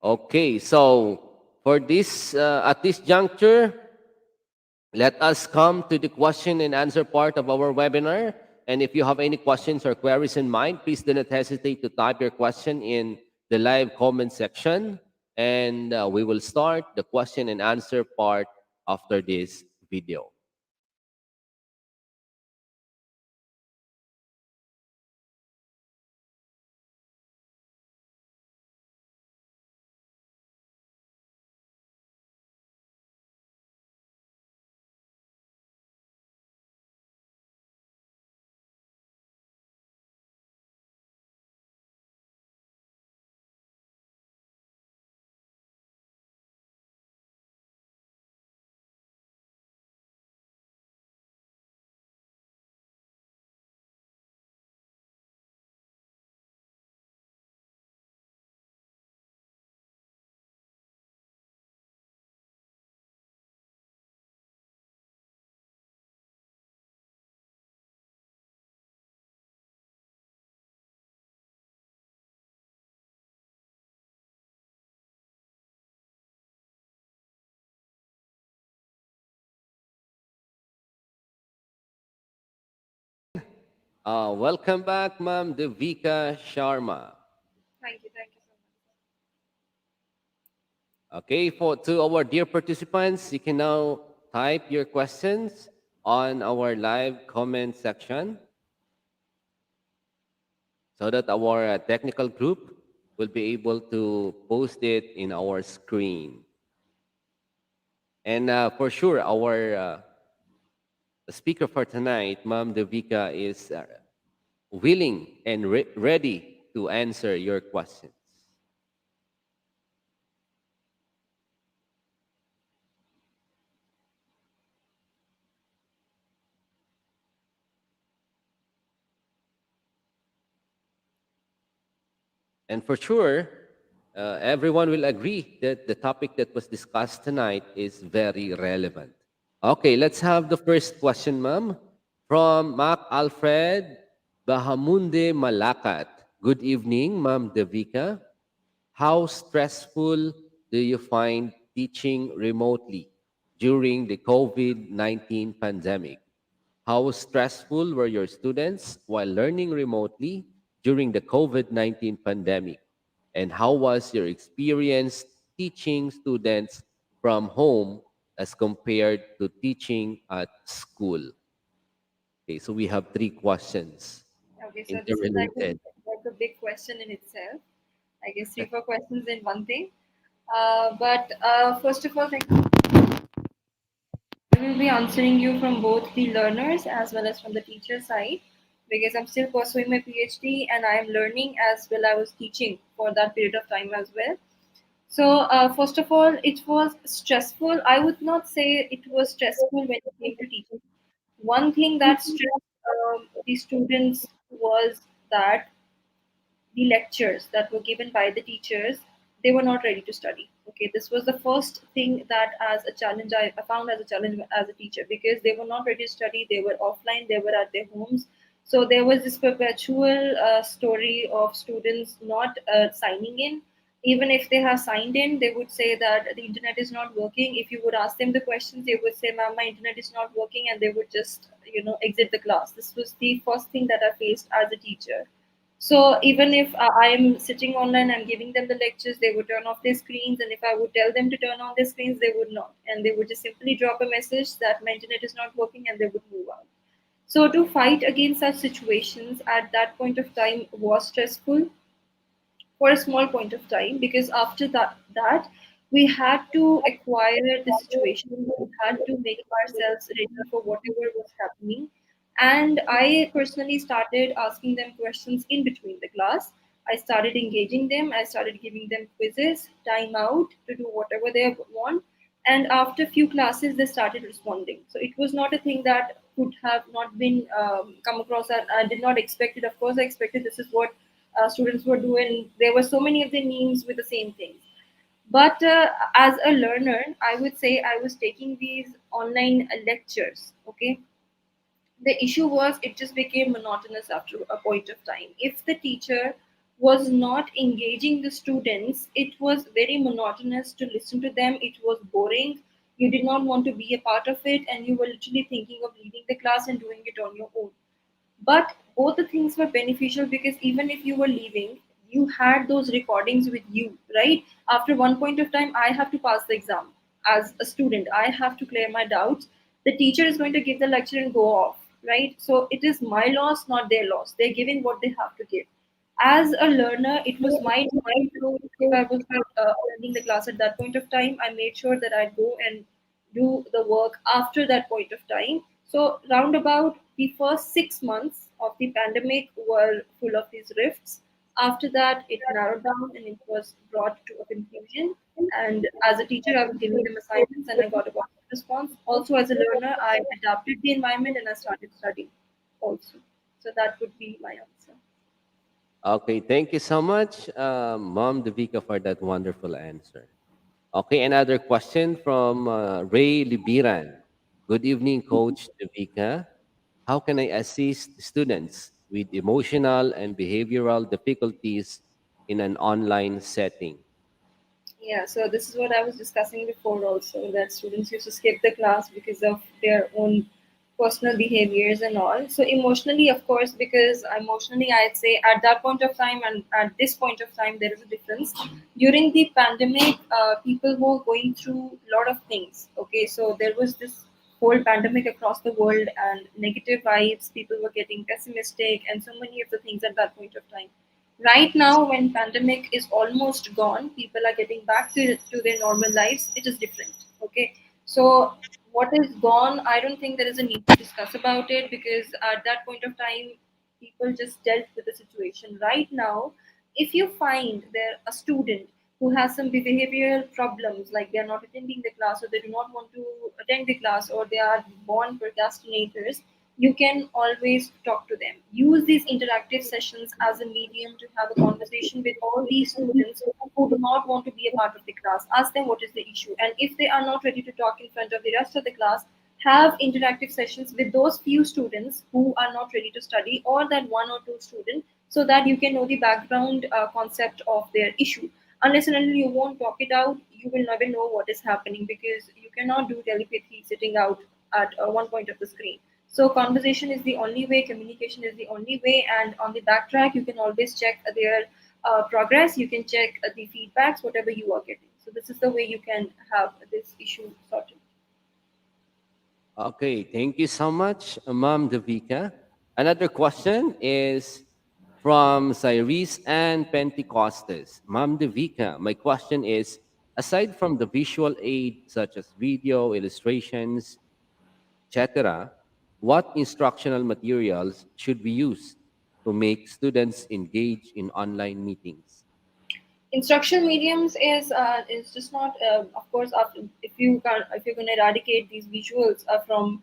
Okay, so for this at this juncture, let us come to the question and answer part of our webinar. And if you have any questions or queries in mind, please do not hesitate to type your question in the live comment section. And we will start the question and answer part after this video. Welcome back, Ma'am Devika Sharma. Thank you so much. Okay, for to our dear participants, you can now type your questions on our live comment section so that our technical group will be able to post it in our screen. And for sure, our speaker for tonight, Ma'am Devika, is willing and ready to answer your questions. And for sure, everyone will agree that the topic that was discussed tonight is very relevant. Okay, let's have the first question, ma'am, from Mac Alfred Bahamunde Malakat. Good evening, Ma'am Devika. How stressful do you find teaching remotely during the COVID-19 pandemic? How stressful were your students while learning remotely during the COVID-19 pandemic? And how was your experience teaching students from home as compared to teaching at school? Okay, so we have three questions Okay, so this is interrelated. like a big question in itself. I guess three, four questions in one thing. But first of all, I will be answering you from both the learners as well as from the teacher side because I'm still pursuing my PhD and I am learning as well. I was teaching for that period of time as well. So, first of all, it was stressful. I would not say it was stressful when it came to teaching. One thing that stressed the students was that the lectures that were given by the teachers, they were not ready to study. Okay, this was the first thing that as a challenge I found as a challenge as a teacher because they were not ready to study. They were offline. They were at their homes. So there was this perpetual story of students not signing in. Even if they have signed in, they would say that the internet is not working. If you would ask them the questions, they would say, "Ma'am, my internet is not working," and they would just, exit the class. This was the first thing that I faced as a teacher. So even if I am sitting online, I'm giving them the lectures, they would turn off their screens, and if I would tell them to turn on their screens, they would not, and they would just simply drop a message that my internet is not working, and they would move out. So to fight against such situations at that point of time was stressful for a small point of time because after that we had to acquire the situation, we had to make ourselves ready for whatever was happening. And I personally started asking them questions in between the class. I started engaging them, I started giving them quizzes, time out to do whatever they want. And after few classes they started responding, so it was not a thing that could have not been come across. And I did not expect it. Of course I expected this is what students were doing. There were so many of the memes with the same things. But as a learner, I would say I was taking these online lectures. Okay, the issue was it just became monotonous after a point of time. If the teacher was not engaging the students, it was very monotonous to listen to them. It was boring. You did not want to be a part of it, and you were literally thinking of leaving the class and doing it on your own. But both the things were beneficial because even if you were leaving, you had those recordings with you, right? After one point of time, I have to pass the exam. As a student, I have to clear my doubts. The teacher is going to give the lecture and go off, right? So it is my loss, not their loss. They're giving what they have to give. As a learner, it was my duty to, if I was not attending the class at that point of time, I made sure that I'd go and do the work after that point of time. So, roundabout the first 6 months of the pandemic were full of these rifts. After that, it narrowed down and it was brought to a conclusion. And as a teacher, I was giving them assignments and I got a positive response. Also, as a learner, I adapted the environment and I started studying also. So, that would be my answer. Okay, thank you so much, Mom Devika, for that wonderful answer. Okay, another question from Ray Libiran. Good evening, Coach Devika. How can I assist students with emotional and behavioral difficulties in an online setting? Yeah, so this is what I was discussing before also, that students used to skip the class because of their own personal behaviors and all. So emotionally, of course, because emotionally I'd say at that point of time and at this point of time there is a difference. During the pandemic, people were going through a lot of things. Okay, so there was this whole pandemic across the world and negative vibes. People were getting pessimistic and so many of the things at that point of time. Right now, when pandemic is almost gone, people are getting back to their normal lives. It is different. Okay, so what is gone, I don't think there is a need to discuss about it because at that point of time, people just dealt with the situation. Right now, if you find there a student who has some behavioral problems, like they are not attending the class or they do not want to attend the class or they are born procrastinators, you can always talk to them. Use these interactive sessions as a medium to have a conversation with all these students who do not want to be a part of the class. Ask them what is the issue. And if they are not ready to talk in front of the rest of the class, have interactive sessions with those few students who are not ready to study or that one or two student so that you can know the background concept of their issue. Unless and until you won't talk it out, you will never know what is happening because you cannot do telepathy sitting out at one point of the screen. So conversation is the only way, communication is the only way, and on the backtrack, you can always check their progress. You can check the feedbacks, whatever you are getting. So this is the way you can have this issue sorted. Okay, thank you so much, Ma'am Devika. Another question is from Cyrese and Pentecostes. Ma'am Devika, my question is, aside from the visual aid such as video, illustrations, etc., what instructional materials should we use to make students engage in online meetings? Instruction mediums is just not of course after, if you're going to eradicate these visuals from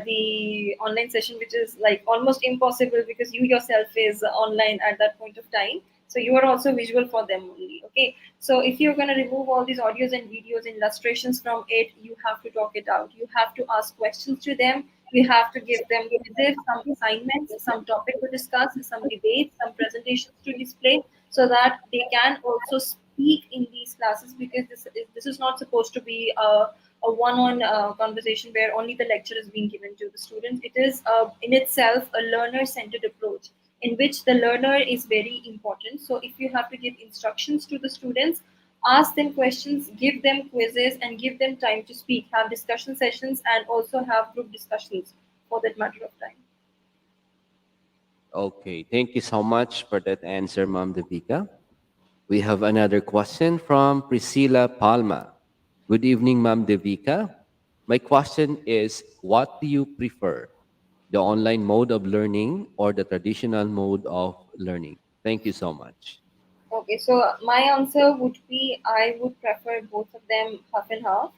the online session, which is like almost impossible because you yourself is online at that point of time, so you are also visual for them only. Okay, so if you're going to remove all these audios and videos and illustrations from it, you have to talk it out, you have to ask questions to them, you have to give them quizzes, some assignments, some topic to discuss, some debates, some presentations to display, so that they can also speak in these classes, because this is not supposed to be a one-on conversation where only the lecture is being given to the students. It is in itself a learner-centered approach in which the learner is very important. So if you have to give instructions to the students, ask them questions, give them quizzes, and give them time to speak, have discussion sessions, and also have group discussions for that matter of time. Okay, thank you so much for that answer, Ma'am Devika. We have another question from Priscilla Palma. Good evening, Ma'am Devika. My question is, what do you prefer, the online mode of learning or the traditional mode of learning? Thank you so much. Okay, so my answer would be I would prefer both of them half and half.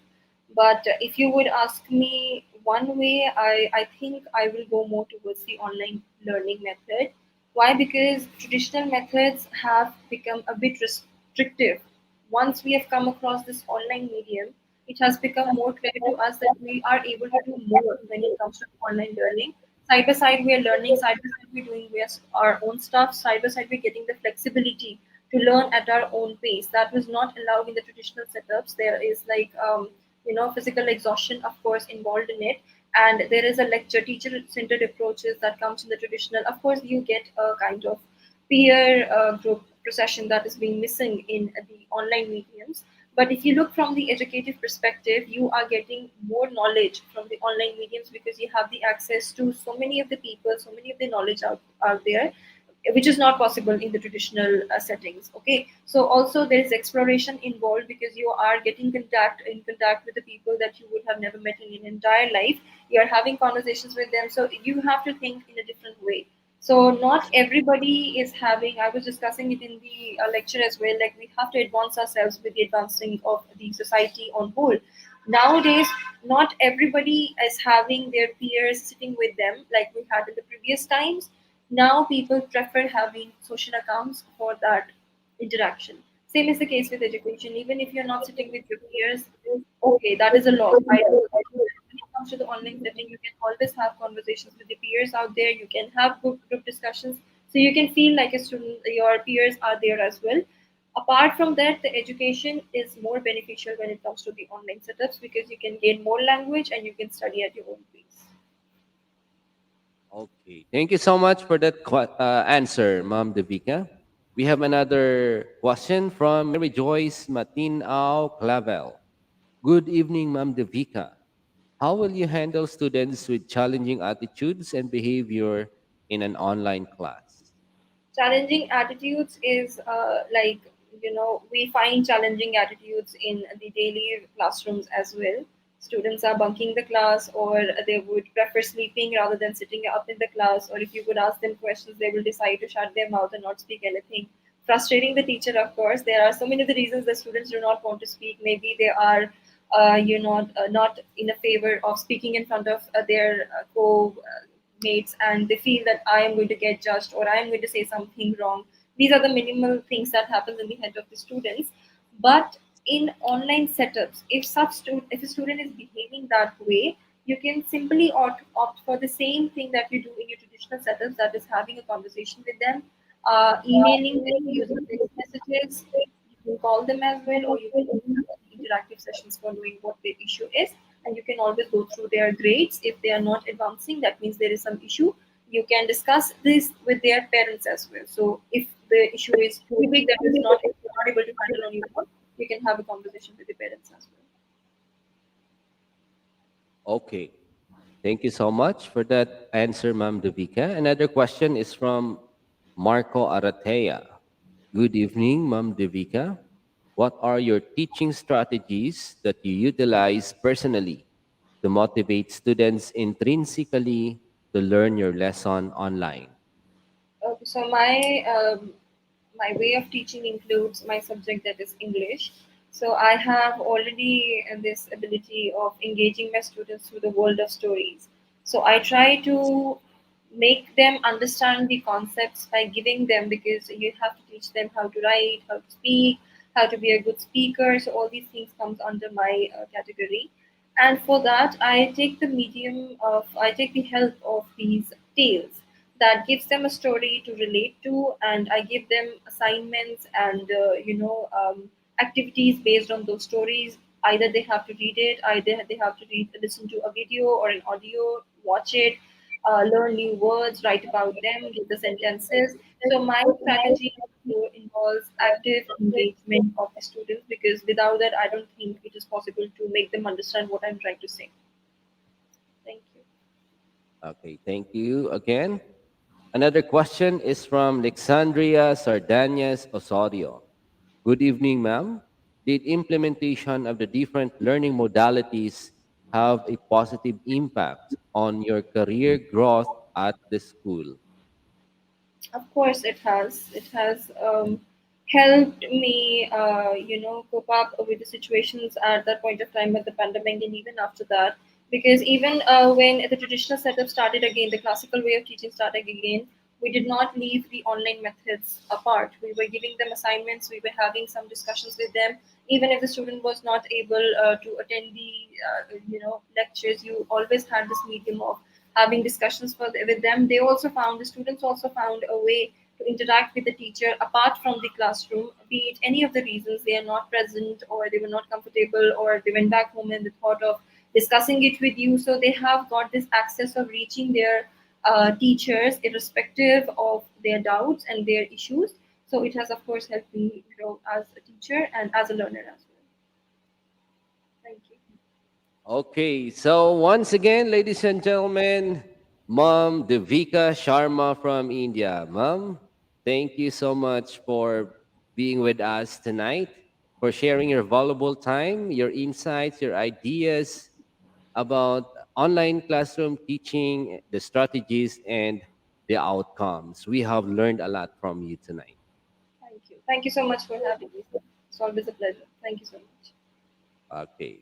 But if you would ask me one way, I think I will go more towards the online learning method. Why? Because traditional methods have become a bit restrictive. Once we have come across this online medium, it has become more clear to us that we are able to do more when it comes to online learning. Side by side, we are learning, side by side, we're doing our own stuff, side by side, we're getting the flexibility to learn at our own pace. That was not allowed in the traditional setups. There is like, physical exhaustion, of course, involved in it. And there is a lecture, teacher centered approaches that comes in the traditional. Of course, you get a kind of peer group procession that is being missing in the online mediums. But if you look from the educative perspective, you are getting more knowledge from the online mediums because you have the access to so many of the people, so many of the knowledge out there, which is not possible in the traditional settings. Okay, so also there is exploration involved because you are getting contact with the people that you would have never met in your entire life. You are having conversations with them, so you have to think in a different way. So not everybody is having, I was discussing it in the lecture as well, like we have to advance ourselves with the advancing of the society on whole. Nowadays, not everybody is having their peers sitting with them like we had in the previous times. Now people prefer having social accounts for that interaction. Same is the case with education. Even if you're not sitting with your peers, okay, that is a loss. I do. When it comes to the online setting, you can always have conversations with the peers out there. You can have group discussions. So you can feel like a student, your peers are there as well. Apart from that, the education is more beneficial when it comes to the online setups because you can gain more language and you can study at your own pace. Okay, thank you so much for that answer, Ma'am Devika. We have another question from Mary Joyce Matinao Clavel. Good evening, Ma'am Devika. How will you handle students with challenging attitudes and behavior in an online class? Challenging attitudes is like, we find challenging attitudes in the daily classrooms as well. Students are bunking the class, or they would prefer sleeping rather than sitting up in the class, or if you would ask them questions, they will decide to shut their mouth and not speak anything, frustrating the teacher. Of course, there are so many of the reasons that students do not want to speak. Maybe they are not in a favor of speaking in front of their co-mates, and they feel that I am going to get judged or I am going to say something wrong. These are the minimal things that happens in the head of the students. But in online setups, if a student is behaving that way, you can simply opt for the same thing that you do in your traditional setups, that is having a conversation with them, emailing them using text messages. You can call them as well, or you can have interactive sessions for knowing what their issue is. And you can always go through their grades. If they are not advancing, that means there is some issue. You can discuss this with their parents as well. So if the issue is too big that is not able to handle on your own, you can have a conversation with the parents as well. Okay. Thank you so much for that answer, Ma'am Devika. Another question is from Marco Aratea. Good evening, Ma'am Devika. What are your teaching strategies that you utilize personally to motivate students intrinsically to learn your lesson online? Okay, so my way of teaching includes my subject, that is English. So I have already this ability of engaging my students through the world of stories. So I try to make them understand the concepts by giving them, because you have to teach them how to write, how to speak, how to be a good speaker. So all these things comes under my category. And for that, I take the help of these tales that gives them a story to relate to, and I give them assignments and activities based on those stories. Either they have to read it, either they have to listen to a video or an audio, watch it, learn new words, write about them, give the sentences. So my strategy involves active engagement of the students, because without that, I don't think it is possible to make them understand what I'm trying to say. Thank you. Okay, thank you again. Another question is from Alexandria Sardanias Osorio. Good evening, ma'am. Did implementation of the different learning modalities have a positive impact on your career growth at the school? Of course, it has. It has helped me, cope up with the situations at that point of time with the pandemic, and even after that. Because even when the traditional setup started again, the classical way of teaching started again, we did not leave the online methods apart. We were giving them assignments. We were having some discussions with them. Even if the student was not able to attend the, lectures, you always had this medium of having discussions with them. They also found, the students also found a way to interact with the teacher apart from the classroom, be it any of the reasons they are not present, or they were not comfortable, or they went back home and they thought of discussing it with you. So they have got this access of reaching their teachers irrespective of their doubts and their issues. So it has, of course, helped me grow as a teacher and as a learner as well. Thank you. Okay, so once again, ladies and gentlemen, Mom Devika Sharma from India. Mom, thank you so much for being with us tonight, for sharing your valuable time, your insights, your ideas about online classroom teaching, the strategies, and the outcomes. We have learned a lot from you tonight. Thank you. Thank you so much for having me. It's always a pleasure. Thank you so much. Okay.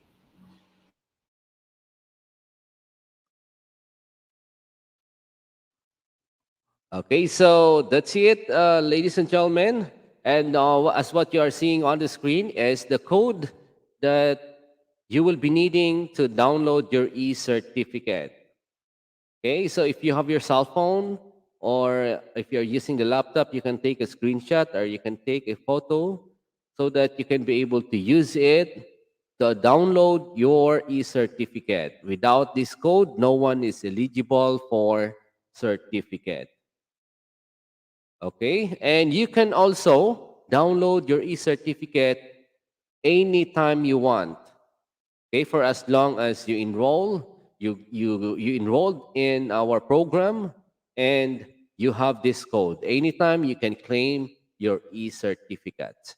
Okay, so that's it, ladies and gentlemen. And as what you are seeing on the screen is the code that you will be needing to download your e-certificate. Okay, so if you have your cell phone or if you're using the laptop, you can take a screenshot or you can take a photo so that you can be able to use it to download your e-certificate. Without this code, no one is eligible for certificate. Okay, and you can also download your e-certificate anytime you want. Okay, for as long as you you enrolled in our program and you have this code. Anytime you can claim your e-certificate.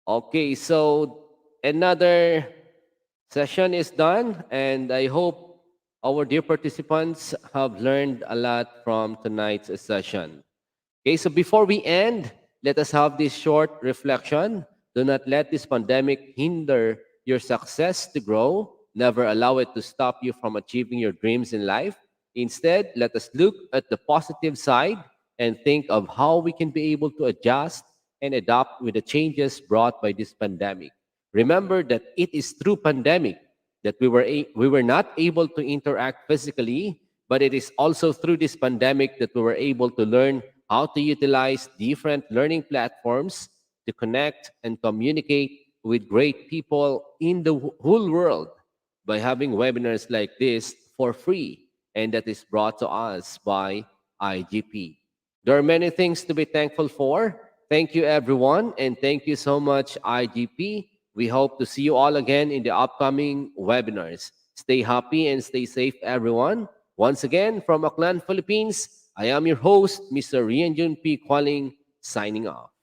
Okay, so another session is done, and I hope our dear participants have learned a lot from tonight's session. Okay, so before we end, let us have this short reflection. Do not let this pandemic hinder your success to grow. Never allow it to stop you from achieving your dreams in life. Instead, let us look at the positive side and think of how we can be able to adjust and adapt with the changes brought by this pandemic. Remember that it is through pandemic that we were not able to interact physically, but it is also through this pandemic that we were able to learn how to utilize different learning platforms to connect and communicate with great people in the whole world by having webinars like this for free, and that is brought to us by IGP. There are many things to be thankful for. Thank you, everyone, and thank you so much, IGP. We hope to see you all again in the upcoming webinars. Stay happy and stay safe, everyone. Once again, from Aklan, Philippines, I am your host, Mr. Rian Jun P. Qualing, signing off.